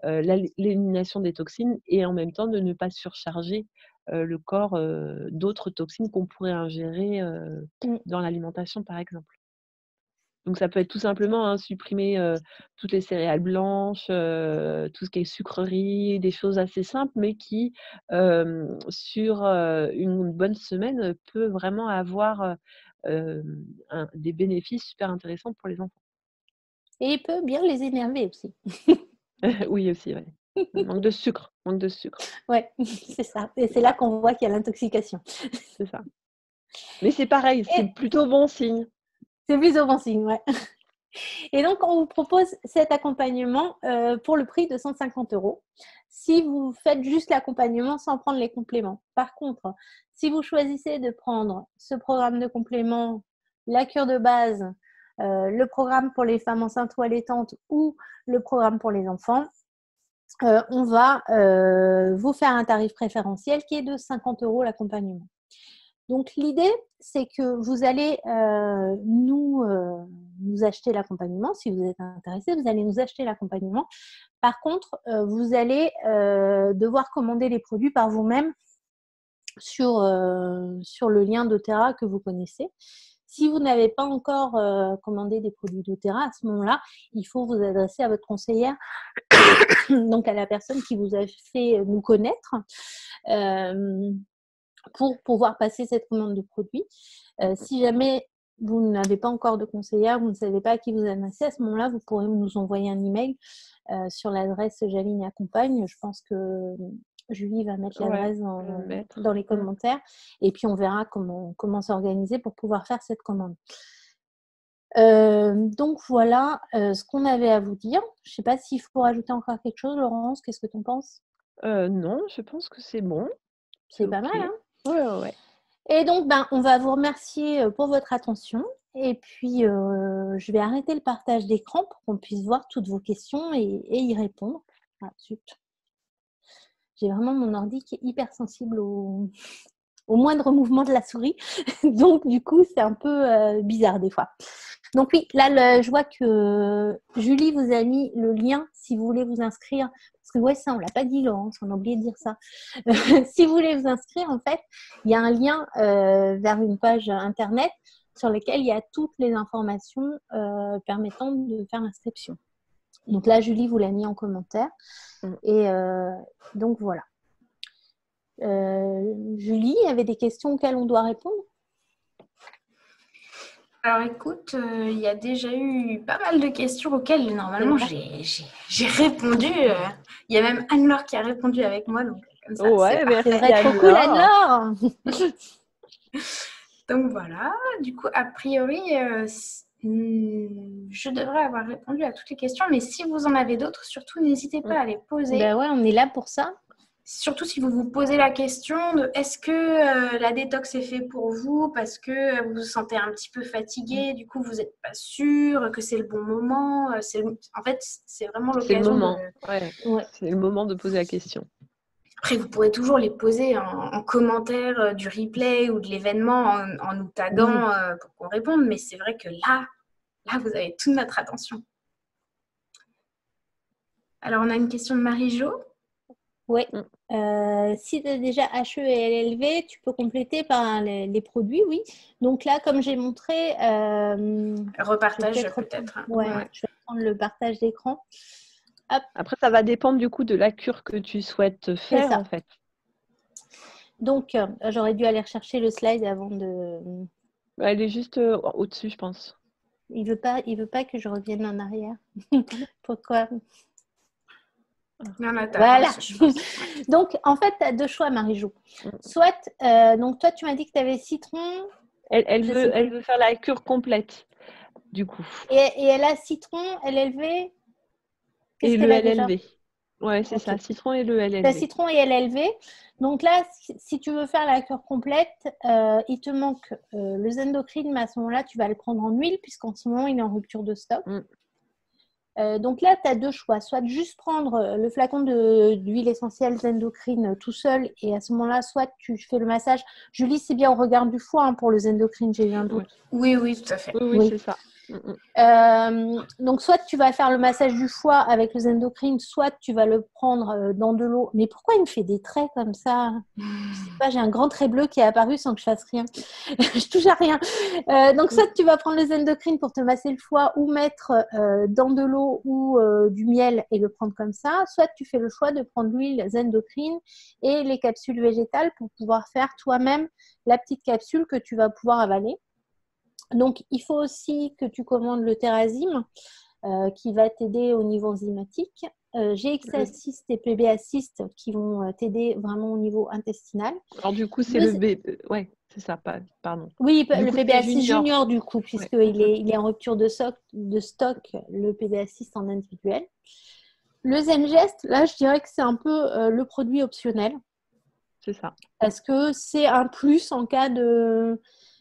l'élimination des toxines et en même temps de ne pas surcharger le corps d'autres toxines qu'on pourrait ingérer dans l'alimentation, par exemple. Donc ça peut être tout simplement, hein, supprimer toutes les céréales blanches, tout ce qui est sucreries, des choses assez simples, mais qui, sur une bonne semaine, peut vraiment avoir des bénéfices super intéressants pour les enfants. Et il peut bien les énerver aussi. Oui, aussi, ouais. Manque de sucre. Ouais, c'est ça. Et c'est là qu'on voit qu'il y a l'intoxication. C'est ça. Mais c'est pareil, c'est plutôt bon signe. C'est plutôt bon signe, ouais. Et donc, on vous propose cet accompagnement pour le prix de 150 € si vous faites juste l'accompagnement sans prendre les compléments. Par contre, si vous choisissez de prendre ce programme de complément, la cure de base, le programme pour les femmes enceintes ou allaitantes ou le programme pour les enfants, on va vous faire un tarif préférentiel qui est de 50 € l'accompagnement. Donc, l'idée, c'est que vous allez nous acheter l'accompagnement. Si vous êtes intéressé, vous allez nous acheter l'accompagnement. Par contre, vous allez devoir commander les produits par vous-même sur le lien doTERRA que vous connaissez. Si vous n'avez pas encore commandé des produits doTERRA, à ce moment-là, il faut vous adresser à votre conseillère, donc à la personne qui vous a fait nous connaître, pour pouvoir passer cette commande de produits. Si jamais vous n'avez pas encore de conseillère, vous ne savez pas à qui vous adresser, à ce moment-là, vous pourrez nous envoyer un email sur l'adresse Jaline Accompagne. Je pense que Julie va mettre l'adresse dans les commentaires et puis on verra comment s'organiser pour pouvoir faire cette commande. Donc voilà ce qu'on avait à vous dire. Je ne sais pas s'il faut rajouter encore quelque chose, Laurence, qu'est-ce que tu en penses? Non, je pense que c'est bon. C'est pas mal, hein? Ouais. Et donc, on va vous remercier pour votre attention. Et puis, je vais arrêter le partage d'écran pour qu'on puisse voir toutes vos questions et y répondre. Ah, zut. J'ai vraiment mon ordi qui est hyper sensible au moindre mouvement de la souris. Donc, du coup, c'est un peu bizarre des fois. Donc oui, là, je vois que Julie vous a mis le lien si vous voulez vous inscrire. Parce que ouais, ça, on ne l'a pas dit, Laurence, on a oublié de dire ça. Si vous voulez vous inscrire, en fait, il y a un lien vers une page internet sur laquelle il y a toutes les informations permettant de faire l'inscription. Donc là, Julie vous l'a mis en commentaire. Et donc voilà. Julie, il y avait des questions auxquelles on doit répondre? Alors écoute, il y a déjà eu pas mal de questions auxquelles normalement j'ai répondu. Il y a même Anne-Laure qui a répondu avec moi. Donc, comme ça, ouais, c'est vrai, trop cool, Anne-Laure. Donc voilà, du coup, a priori, je devrais avoir répondu à toutes les questions. Mais si vous en avez d'autres, surtout, n'hésitez pas à les poser. Ben ouais, on est là pour ça. Surtout si vous vous posez la question de est-ce que la détox est fait pour vous parce que vous vous sentez un petit peu fatigué, du coup vous n'êtes pas sûr que c'est le bon moment. En fait, c'est vraiment l'occasion. C'est le moment. C'est le moment de poser la question. Après, vous pourrez toujours les poser en commentaire du replay ou de l'événement en nous taguant pour qu'on réponde. Mais c'est vrai que là, vous avez toute notre attention. Alors, on a une question de Marie-Jo. Oui. Si tu as déjà HE et LLV, tu peux compléter par les produits, oui. Donc là, comme j'ai montré... repartage peut-être. Je vais prendre le partage d'écran. Hop. Après, ça va dépendre du coup de la cure que tu souhaites faire, en fait. Donc, j'aurais dû aller rechercher le slide avant de... Elle est juste au-dessus, je pense. Il veut pas que je revienne en arrière. Pourquoi? Voilà. Donc, en fait, tu as deux choix, Marie-Jo. Soit, donc toi, tu m'as dit que tu avais citron. Elle veut faire la cure complète, du coup. Et elle a citron, LLV. Et le LLV. Ouais, c'est ça, citron et le LLV. Tu as citron et LLV. Donc là, si tu veux faire la cure complète, il te manque le Zendocrine, mais à ce moment-là, tu vas le prendre en huile, puisqu'en ce moment, il est en rupture de stock. Donc là, tu as deux choix. Soit juste prendre le flacon d'huile essentielle Zendocrine tout seul, et à ce moment-là, soit tu fais le massage. Julie, c'est bien au regard du foie pour le Zendocrine, j'ai eu un doute. Oui, tout à fait. Oui. C'est ça. Donc, soit tu vas faire le massage du foie avec le Zendocrine, soit tu vas le prendre dans de l'eau. Mais pourquoi il me fait des traits comme ça? Je sais pas, j'ai un grand trait bleu qui est apparu sans que je fasse rien. Je touche à rien. Donc, soit tu vas prendre le Zendocrine pour te masser le foie ou mettre dans de l'eau ou du miel et le prendre comme ça. Soit tu fais le choix de prendre l'huile Zendocrine et les capsules végétales pour pouvoir faire toi-même la petite capsule que tu vas pouvoir avaler. Donc, il faut aussi que tu commandes le Terrazym qui va t'aider au niveau enzymatique. GX Assist et PB Assist qui vont t'aider vraiment au niveau intestinal. Alors, du coup, c'est le B. Ouais, c'est ça, pardon. Oui, le PB Assist junior, du coup, puisqu'il est en rupture de stock, le PB Assist en individuel. Le Zengest, là, je dirais que c'est un peu le produit optionnel. C'est ça. Parce que c'est un plus en cas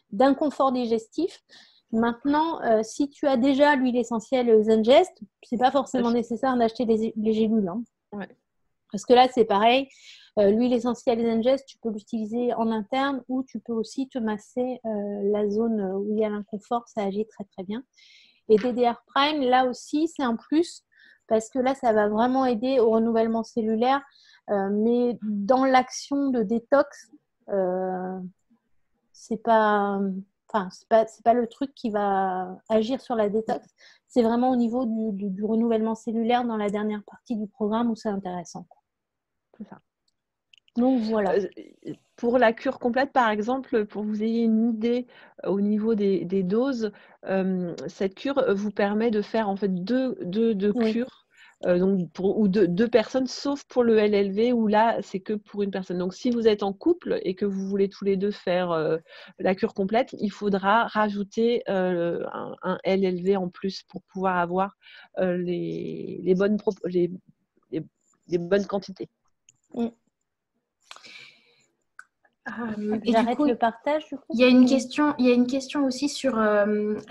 d'inconfort digestif. Maintenant, si tu as déjà l'huile essentielle Zengest, c'est pas forcément nécessaire d'acheter les gélules. Parce que là, c'est pareil. L'huile essentielle Zengest, tu peux l'utiliser en interne ou tu peux aussi te masser la zone où il y a l'inconfort. Ça agit très, très bien. Et DDR Prime, là aussi, c'est un plus parce que là, ça va vraiment aider au renouvellement cellulaire. Mais dans l'action de détox, c'est pas le truc qui va agir sur la détox. C'est vraiment au niveau du renouvellement cellulaire dans la dernière partie du programme où c'est intéressant. C'est ça. Donc voilà. Pour la cure complète, par exemple, pour que vous ayez une idée au niveau des doses, cette cure vous permet de faire en fait deux cures. Donc ou deux personnes, sauf pour le LLV où là c'est que pour une personne. Donc si vous êtes en couple et que vous voulez tous les deux faire la cure complète, il faudra rajouter un LLV en plus pour pouvoir avoir les bonnes quantités. J'arrête le partage du coup. Il y a une question aussi sur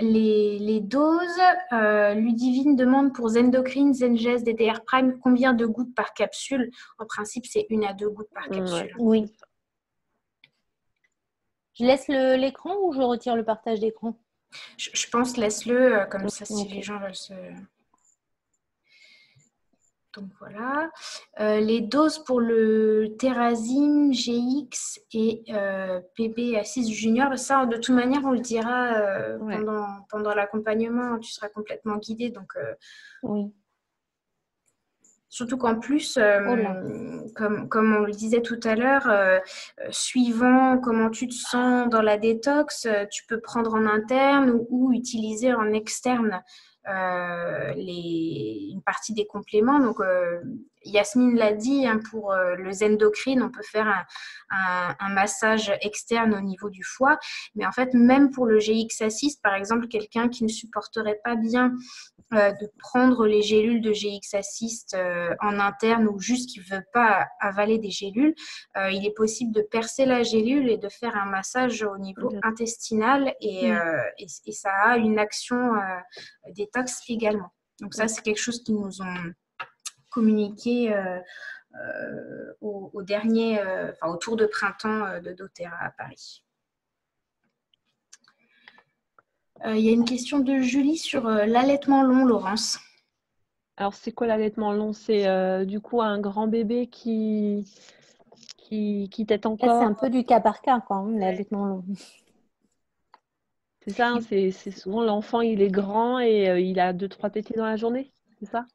les doses. Ludivine demande pour Zendocrine, Zengest, DDR Prime, combien de gouttes par capsule? En principe, c'est 1 à 2 gouttes par capsule. Oui. Je laisse l'écran ou je retire le partage d'écran? Je pense laisse-le comme ça si les gens veulent se... Donc voilà. Les doses pour le Terrazym, GX et PB Assist Junior, ça de toute manière on le dira pendant l'accompagnement, tu seras complètement guidée. Donc, oui. Surtout qu'en plus, Oh là. comme on le disait tout à l'heure, suivant comment tu te sens dans la détox, tu peux prendre en interne ou utiliser en externe une partie des compléments. Donc, Yasmine l'a dit, hein, pour le Zendocrine, on peut faire un massage externe au niveau du foie. Mais en fait, même pour le GX-Assist, par exemple, quelqu'un qui ne supporterait pas bien de prendre les gélules de GX-Assist en interne ou juste qui ne veut pas avaler des gélules, il est possible de percer la gélule et de faire un massage au niveau intestinal et ça a une action détox également. Donc ça, c'est quelque chose qu'ils nous ont communiqué au dernier, au tour de printemps de doTERRA à Paris. Il y a une question de Julie sur l'allaitement long, Laurence. Alors, c'est quoi l'allaitement long? C'est du coup un grand bébé qui tète encore. C'est un peu du cas par cas, quoi, hein, l'allaitement long. C'est ça, hein, c'est souvent l'enfant, il est grand et il a 2-3 tétés dans la journée, c'est ça?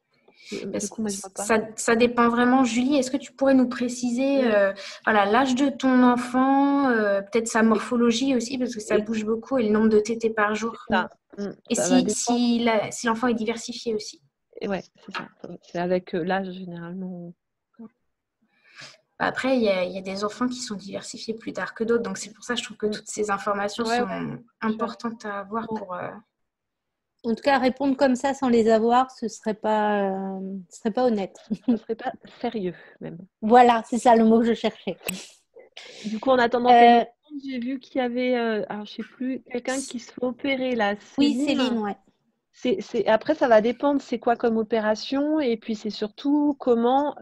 Du coup, moi, je vois pas. Ça dépend vraiment. Julie, est-ce que tu pourrais nous préciser l'âge de ton enfant, peut-être sa morphologie aussi, parce que ça bouge beaucoup, et le nombre de tétés par jour. Et si l'enfant est diversifié aussi. Ouais, c'est ça. C'est avec l'âge, généralement. Après, il y a des enfants qui sont diversifiés plus tard que d'autres. Donc, c'est pour ça que je trouve que toutes ces informations sont importantes à avoir pour... En tout cas, répondre comme ça sans les avoir, ce serait pas honnête. Ce serait pas sérieux, même. Voilà, c'est ça le mot que je cherchais. Du coup, en attendant, j'ai vu qu'il y avait, alors je sais plus, quelqu'un qui se fait opérer là. Oui, Céline, ouais. Après, ça va dépendre c'est quoi comme opération et puis c'est surtout comment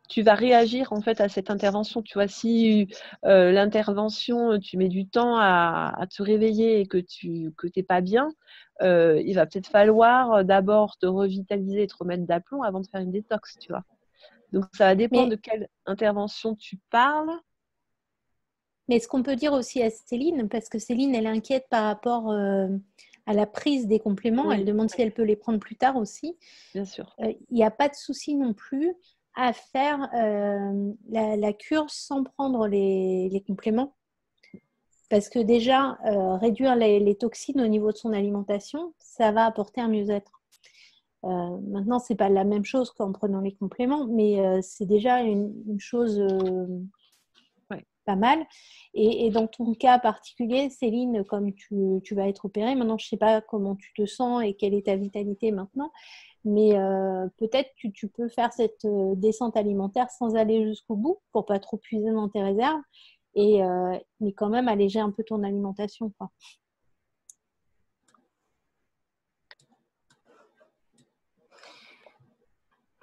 tu vas réagir en fait à cette intervention. Tu vois, si l'intervention, tu mets du temps à te réveiller et que tu n'es pas bien, il va peut-être falloir d'abord te revitaliser et te remettre d'aplomb avant de faire une détox, tu vois. Donc, ça va dépendre de quelle intervention tu parles. Mais ce qu'on peut dire aussi à Céline, parce que Céline, elle inquiète par rapport à la prise des compléments. Elle demande si elle peut les prendre plus tard aussi. Bien sûr. Il n'y a pas de souci non plus à faire la cure sans prendre les compléments. Parce que déjà, réduire les toxines au niveau de son alimentation, ça va apporter un mieux-être. Maintenant, ce n'est pas la même chose qu'en prenant les compléments, mais c'est déjà une chose pas mal. Et dans ton cas particulier, Céline, comme tu vas être opérée, maintenant, je ne sais pas comment tu te sens et quelle est ta vitalité maintenant, mais peut-être que tu peux faire cette descente alimentaire sans aller jusqu'au bout pour ne pas trop puiser dans tes réserves, mais quand même alléger un peu ton alimentation, quoi.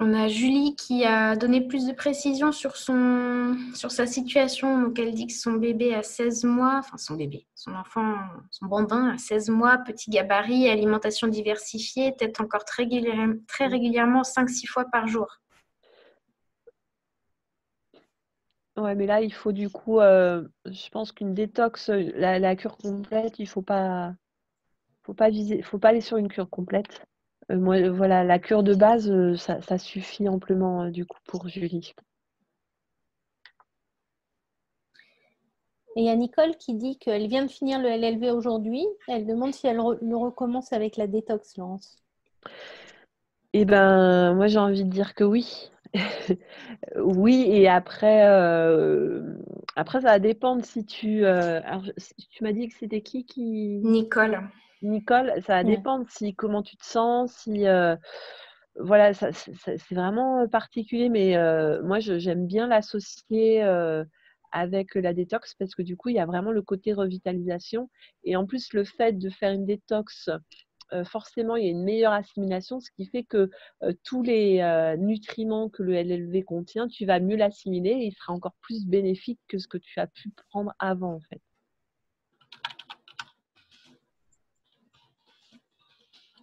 On a Julie qui a donné plus de précisions sur sa situation. Donc, elle dit que son bébé a 16 mois, enfin son bébé, son enfant, son bambin a 16 mois, petit gabarit, alimentation diversifiée, tête encore très régulièrement 5-6 fois par jour. Ouais, mais là, il faut du coup, je pense qu'une détox, la cure complète, il faut pas viser, faut pas aller sur une cure complète. Moi, voilà, la cure de base, ça suffit amplement du coup pour Julie. Et il y a Nicole qui dit qu'elle vient de finir le LLV aujourd'hui. Elle demande si elle le recommence avec la détox, Laurence. Eh ben, moi, j'ai envie de dire que oui. Oui, et après, ça va dépendre si tu... alors, tu m'as dit que c'était qui Nicole, ça va dépendre comment tu te sens, si... voilà, c'est vraiment particulier, mais moi, j'aime bien l'associer avec la détox parce que du coup, il y a vraiment le côté revitalisation. Et en plus, le fait de faire une détox, forcément, il y a une meilleure assimilation, ce qui fait que tous les nutriments que le LLV contient, tu vas mieux l'assimiler et il sera encore plus bénéfique que ce que tu as pu prendre avant, en fait.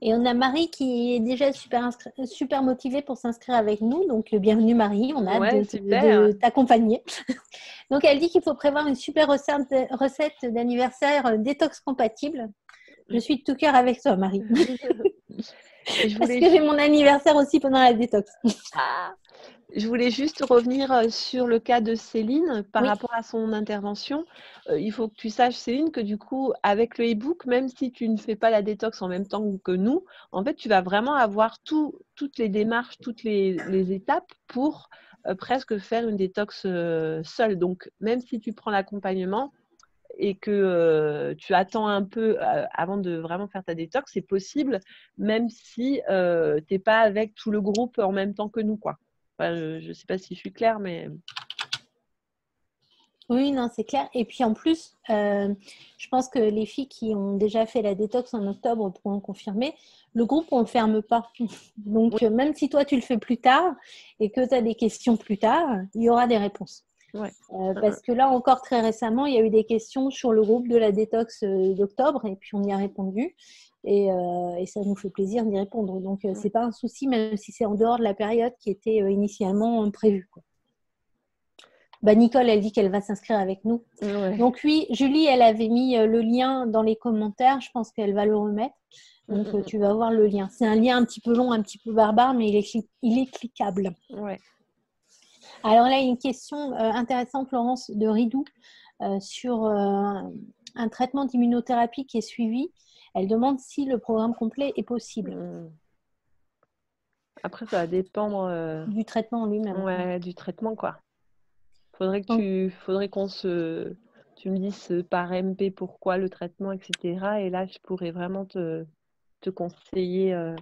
Et on a Marie qui est déjà super motivée pour s'inscrire avec nous. Donc, bienvenue Marie, on a hâte de t'accompagner. Donc, elle dit qu'il faut prévoir une super recette d'anniversaire détox compatible. Je suis de tout cœur avec toi, Marie. Et je Parce voulais que j'ai mon anniversaire aussi pendant la détox. Je voulais juste revenir sur le cas de Céline par Oui. rapport à son intervention. Il faut que tu saches, Céline, que du coup, avec le e-book, même si tu ne fais pas la détox en même temps que nous, en fait, tu vas vraiment avoir toutes les démarches, toutes les étapes pour presque faire une détox seule. Donc, même si tu prends l'accompagnement et que tu attends un peu avant de vraiment faire ta détox, c'est possible, même si tu n'es pas avec tout le groupe en même temps que nous, quoi. Enfin, je ne sais pas si je suis claire, mais... Oui, non, c'est clair. Et puis en plus, je pense que les filles qui ont déjà fait la détox en octobre pourront confirmer, le groupe, on ne le ferme pas. Donc, Oui. Même si toi, tu le fais plus tard et que tu as des questions plus tard, il y aura des réponses. Ouais. Parce que là, encore très récemment, il y a eu des questions sur le groupe de la détox d'octobre et puis on y a répondu. Et ça nous fait plaisir d'y répondre. Donc, ce n'est pas un souci, même si c'est en dehors de la période qui était initialement prévue, quoi. Bah, Nicole, elle dit qu'elle va s'inscrire avec nous. Ouais. Donc oui, Julie, elle avait mis le lien dans les commentaires. Je pense qu'elle va le remettre. Donc tu vas voir le lien. C'est un lien un petit peu long, un petit peu barbare, mais il est cliquable. Ouais. Alors là, il y a une question intéressante, Laurence, de Ridou, sur un traitement d'immunothérapie qui est suivi. Elle demande si le programme complet est possible. Après, ça va dépendre du traitement en lui-même. Ouais, du traitement, quoi. Faudrait qu'on tu me dises par MP pourquoi le traitement, etc. Et là, je pourrais vraiment te conseiller.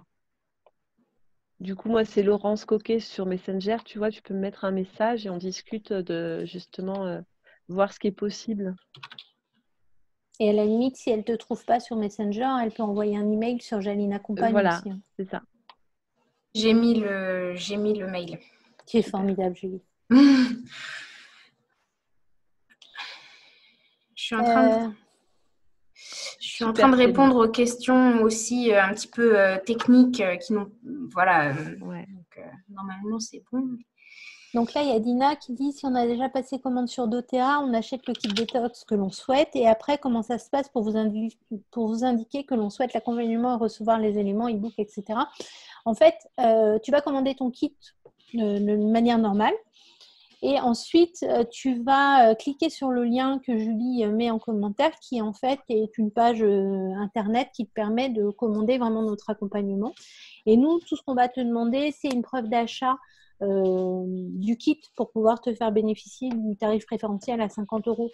Du coup, moi, c'est Laurence Coquet sur Messenger. Tu vois, tu peux me mettre un message et on discute de justement voir ce qui est possible. Et à la limite, si elle ne te trouve pas sur Messenger, elle peut envoyer un email sur Jaline Accompagne Voilà, aussi. c'est ça. J'ai mis le mail. Tu es formidable, Julie. Je suis en train de répondre aux questions aussi un petit peu techniques qui n'ont... Voilà. Ouais. Donc, normalement, c'est bon. Donc là, il y a Dina qui dit si on a déjà passé commande sur doTERRA, on achète le kit détox que l'on souhaite et après, comment ça se passe pour vous indiquer que l'on souhaite l'accompagnement et recevoir les éléments, e-book, etc. En fait, tu vas commander ton kit de manière normale. Et ensuite, tu vas cliquer sur le lien que Julie met en commentaire, qui en fait est une page internet qui te permet de commander vraiment notre accompagnement. Et nous, tout ce qu'on va te demander, c'est une preuve d'achat du kit pour pouvoir te faire bénéficier du tarif préférentiel à 50 €.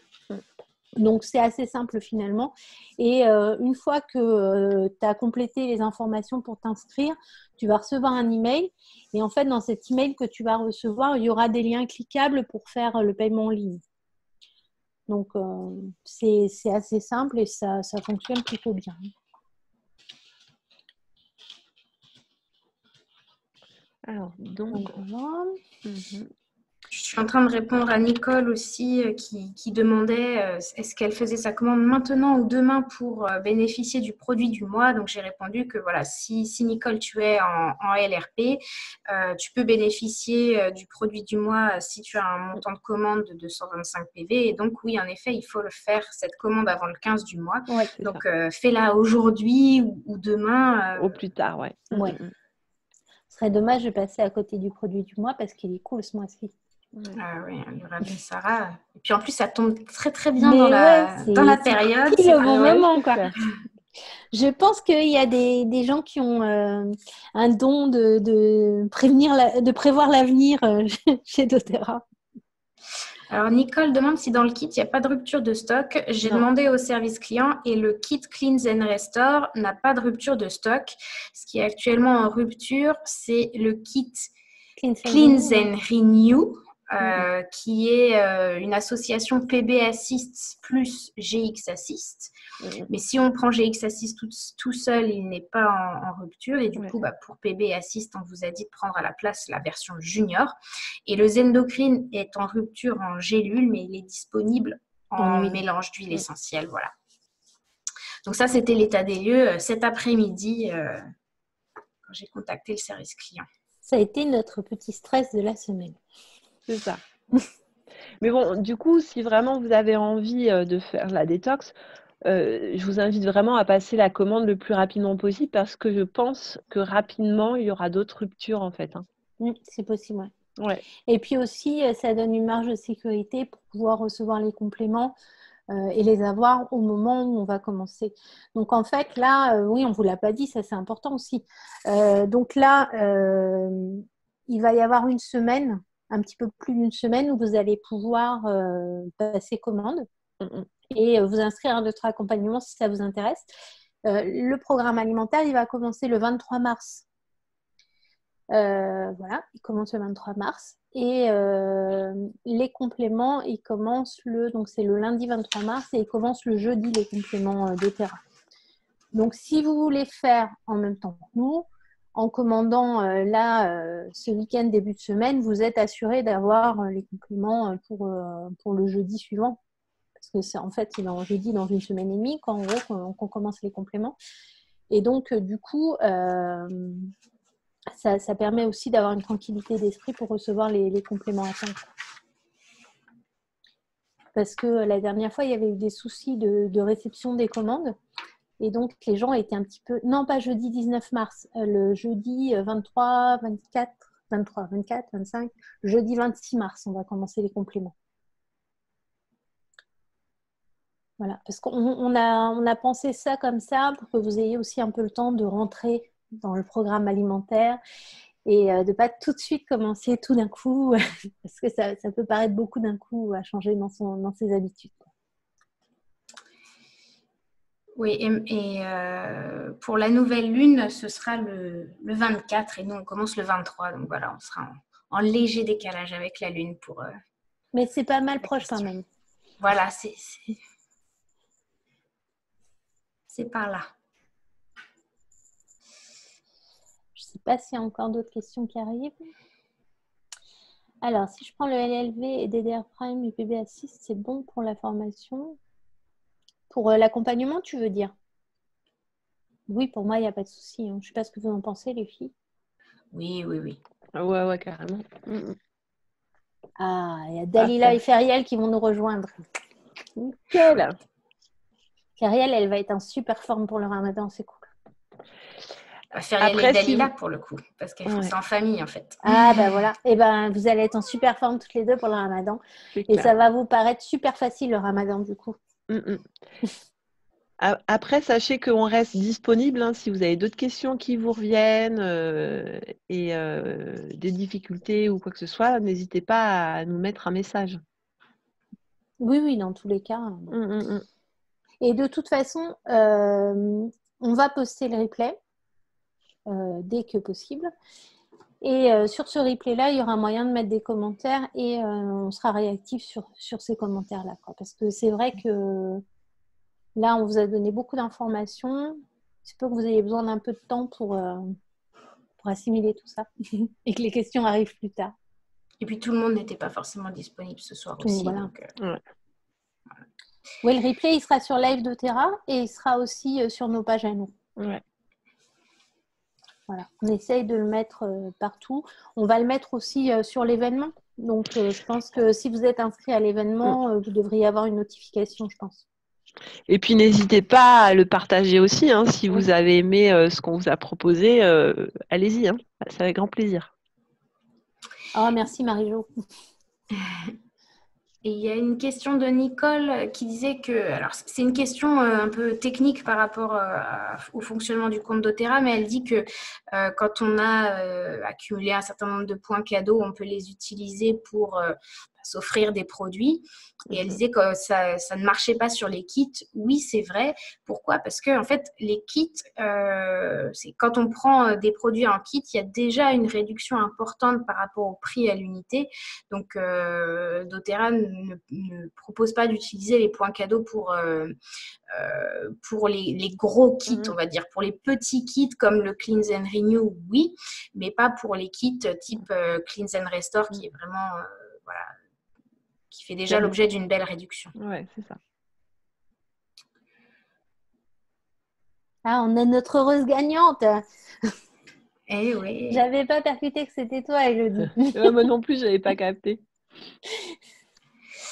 Donc, c'est assez simple finalement. Et une fois que tu as complété les informations pour t'inscrire, tu vas recevoir un email. Et en fait, dans cet email que tu vas recevoir, il y aura des liens cliquables pour faire le paiement en ligne. Donc, c'est assez simple et ça fonctionne plutôt bien. Alors, donc... Je suis en train de répondre à Nicole aussi qui demandait est-ce qu'elle faisait sa commande maintenant ou demain pour bénéficier du produit du mois. Donc, j'ai répondu que voilà, si Nicole, tu es en LRP, tu peux bénéficier du produit du mois si tu as un montant de commande de 225 PV. Et donc, oui, en effet, il faut le faire, cette commande avant le 15 du mois. Ouais, donc, fais-la aujourd'hui ou demain. Au plus tard, ouais. Ce serait dommage de passer à côté du produit du mois parce qu'il est cool ce mois-ci. Oui, le rabais Sarah. Et puis en plus, ça tombe très très bien dans la période. C'est le bon moment, quoi. Je pense qu'il y a des gens qui ont un don de prévoir l'avenir chez doTERRA. Alors, Nicole demande si dans le kit, il n'y a pas de rupture de stock. J'ai demandé au service client et le kit Cleanse and Restore n'a pas de rupture de stock. Ce qui est actuellement en rupture, c'est le kit Cleanse and Renew. Qui est une association PB Assist plus GX Assist. Mais si on prend GX Assist tout seul, il n'est pas en rupture. Et du coup, pour PB Assist, on vous a dit de prendre à la place la version junior. Et le Zendocrine est en rupture en gélule, mais il est disponible en mélange d'huile essentielle. Voilà. Donc ça, c'était l'état des lieux cet après-midi quand j'ai contacté le service client. Ça a été notre petit stress de la semaine. C'est ça. Mais bon, du coup, si vraiment vous avez envie de faire la détox, je vous invite vraiment à passer la commande le plus rapidement possible parce que je pense que rapidement, il y aura d'autres ruptures en fait. C'est possible, ouais. Ouais. Et puis aussi, ça donne une marge de sécurité pour pouvoir recevoir les compléments et les avoir au moment où on va commencer. Donc en fait, là, oui, on ne vous l'a pas dit, ça c'est important aussi. Donc là, il va y avoir une semaine, un petit peu plus d'une semaine, où vous allez pouvoir passer commande et vous inscrire à notre accompagnement si ça vous intéresse. Le programme alimentaire, il va commencer le 23 mars. Voilà, il commence le 23 mars et les compléments, ils commencent donc c'est le lundi 23 mars et ils commencent le jeudi, les compléments doTERRA. Donc si vous voulez faire en même temps que nous, en commandant ce week-end début de semaine, vous êtes assuré d'avoir les compléments pour le jeudi suivant. Parce que c'est en fait, c'est jeudi dans une semaine et demie qu'on commence les compléments. Et donc, du coup, ça permet aussi d'avoir une tranquillité d'esprit pour recevoir les compléments à temps. Parce que la dernière fois, il y avait eu des soucis de réception des commandes. Et donc, les gens étaient un petit peu... Non, pas jeudi 19 mars, le jeudi 23, 24, 25, jeudi 26 mars, on va commencer les compléments. Voilà, parce qu'on a pensé ça comme ça pour que vous ayez aussi un peu le temps de rentrer dans le programme alimentaire et de ne pas tout de suite commencer tout d'un coup, parce que ça peut paraître beaucoup d'un coup à changer dans ses habitudes. Oui, et pour la nouvelle lune, ce sera le 24 et nous, on commence le 23. Donc voilà, on sera en léger décalage avec la lune pour... Mais c'est pas mal proche quand même. Voilà, c'est par là. Je ne sais pas s'il y a encore d'autres questions qui arrivent. Alors, si je prends le LLV et DDR Prime UPB Assist, c'est bon pour la formation? Pour l'accompagnement, tu veux dire? Oui, pour moi, il n'y a pas de souci. Je ne sais pas ce que vous en pensez, les filles. Oui. Ouais, carrément. Ah, il y a Dalila et Feriel qui vont nous rejoindre. Nickel. Feriel, elle va être en super forme pour le ramadan, c'est cool. Feriel et Dalila pour le coup, parce qu'elles font ça en famille en fait. Ah ben voilà, et ben vous allez être en super forme toutes les deux pour le ramadan. Et ça va vous paraître super facile le ramadan du coup. Après, sachez qu'on reste disponible si vous avez d'autres questions qui vous reviennent et des difficultés ou quoi que ce soit, n'hésitez pas à nous mettre un message. Oui, dans tous les cas. Et de toute façon, on va poster le replay dès que possible. Et sur ce replay-là, il y aura moyen de mettre des commentaires et on sera réactif sur ces commentaires-là. Parce que c'est vrai que là, on vous a donné beaucoup d'informations. C'est peut que vous ayez besoin d'un peu de temps pour assimiler tout ça et que les questions arrivent plus tard. Et puis, tout le monde n'était pas forcément disponible ce soir aussi. Voilà. Donc, Oui, le replay, il sera sur Live doTERRA et il sera aussi sur nos pages à nous. Ouais. Voilà. On essaye de le mettre partout. On va le mettre aussi sur l'événement. Donc, je pense que si vous êtes inscrit à l'événement, vous devriez avoir une notification, je pense. Et puis, n'hésitez pas à le partager aussi. Si vous avez aimé ce qu'on vous a proposé, allez-y. C'est avec grand plaisir. Ah, Oh, merci Marie-Jo. Et il y a une question de Nicole qui disait que, alors c'est une question un peu technique par rapport au fonctionnement du compte doTERRA, mais elle dit que quand on a accumulé un certain nombre de points cadeaux, on peut les utiliser pour s'offrir des produits. Et elle disait que ça ne marchait pas sur les kits. Oui, c'est vrai. Pourquoi? Parce que en fait, les kits, c'est quand on prend des produits en kit, il y a déjà une réduction importante par rapport au prix à l'unité. Donc, doTERRA ne propose pas d'utiliser les points cadeaux pour les gros kits, on va dire. Pour les petits kits comme le Cleanse and Renew, oui, mais pas pour les kits type Cleanse and Restore qui est vraiment... voilà, qui fait déjà l'objet d'une belle réduction. Ouais, c'est ça. Ah, on a notre heureuse gagnante. Eh oui. J'avais pas percuté que c'était toi, Elodie. Moi non plus, j'avais pas capté.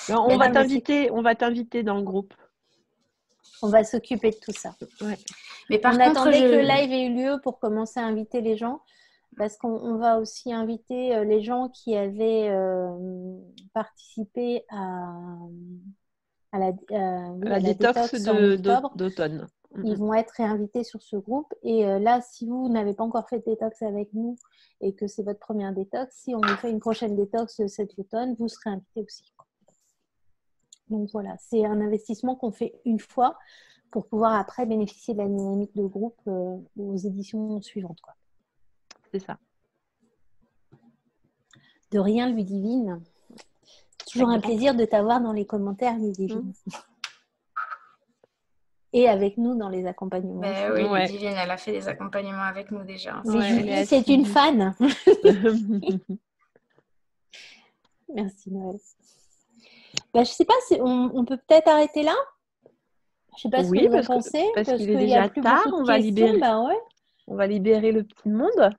Non, on va t'inviter dans le groupe. On va s'occuper de tout ça. Ouais. Mais par On contre, attendait que le live ait eu lieu pour commencer à inviter les gens, parce qu'on va aussi inviter les gens qui avaient participé à la détox en octobre. d'automne. Ils vont être réinvités sur ce groupe. Et là, si vous n'avez pas encore fait de détox avec nous et que c'est votre première détox, si on vous fait une prochaine détox cet automne, vous serez invité aussi. Donc voilà, c'est un investissement qu'on fait une fois pour pouvoir après bénéficier de la dynamique de groupe aux éditions suivantes, quoi. C'est ça. De rien, Ludivine. Toujours un plaisir de t'avoir dans les commentaires, Ludivine. Et avec nous dans les accompagnements. Ben oui, Ludivine, elle a fait des accompagnements avec nous déjà. Julie, c'est une fan. Merci, Noël. Je ne sais pas, on peut peut-être arrêter là. Je ne sais pas ce que vous en pensez. Parce qu'il est déjà tard, on va libérer le petit monde.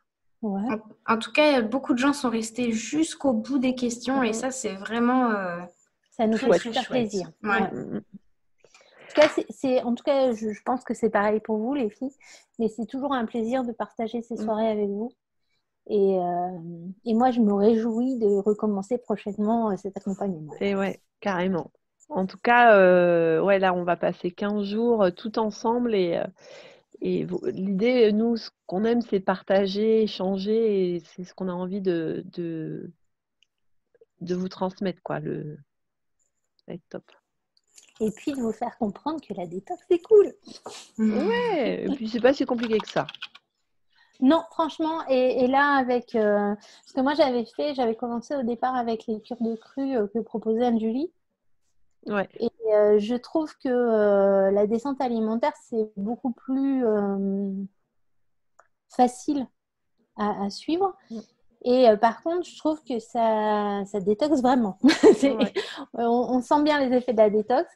Ouais. En tout cas, beaucoup de gens sont restés jusqu'au bout des questions et ça, c'est vraiment ça nous fait super plaisir. Ouais. En tout cas, je pense que c'est pareil pour vous, les filles, mais c'est toujours un plaisir de partager ces soirées avec vous. Et moi, je me réjouis de recommencer prochainement cet accompagnement. Et ouais, carrément. En tout cas, là, on va passer 15 jours tout ensemble et l'idée, nous, ce qu'on aime, c'est partager, échanger et c'est ce qu'on a envie de vous transmettre, quoi. Ça va être top. Et puis de vous faire comprendre que la détox, c'est cool. Ouais, et puis c'est pas si compliqué que ça. Non, franchement, et là, avec... parce que moi, j'avais commencé au départ avec les cures de cru que proposait Anne-Julie. Ouais. Et je trouve que la descente alimentaire, c'est beaucoup plus facile à suivre. Et par contre, je trouve que ça détoxe vraiment. On sent bien les effets de la détox,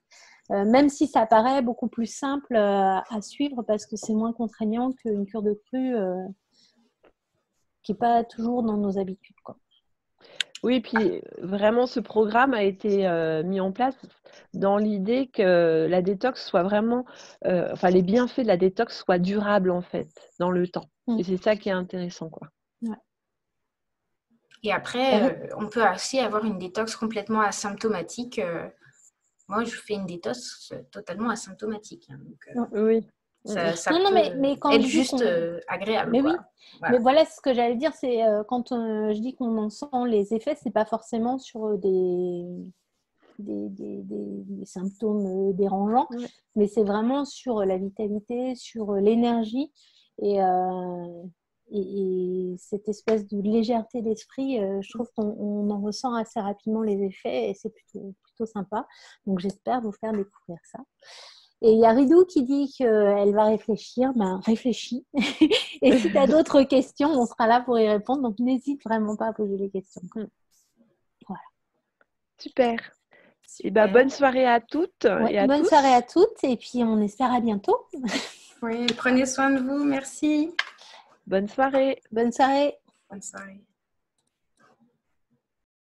même si ça paraît beaucoup plus simple à suivre parce que c'est moins contraignant qu'une cure de cru qui n'est pas toujours dans nos habitudes, quoi. Oui, puis vraiment, ce programme a été mis en place dans l'idée que la détox soit vraiment, les bienfaits de la détox soient durables en fait, dans le temps. Et c'est ça qui est intéressant, quoi. Ouais. Et après, on peut aussi avoir une détox complètement asymptomatique. Moi, je fais une détox totalement asymptomatique. Donc, oui. Ça mais quand être juste agréable. Mais quoi. oui, voilà. Mais voilà ce que j'allais dire, c'est quand je dis qu'on en sent les effets, c'est pas forcément sur des symptômes dérangeants, mais c'est vraiment sur la vitalité, sur l'énergie et cette espèce de légèreté d'esprit. Je trouve qu'on en ressent assez rapidement les effets et c'est plutôt sympa. Donc j'espère vous faire découvrir ça. Et il y a Ridou qui dit qu'elle va réfléchir. Réfléchis. Et si tu as d'autres questions, on sera là pour y répondre. Donc, n'hésite vraiment pas à poser les questions. Voilà. Super. Et bonne soirée à toutes et à tous. Bonne soirée à toutes. Et puis, on espère à bientôt. Oui, prenez soin de vous. Merci. Bonne soirée. Bonne soirée. Bonne soirée.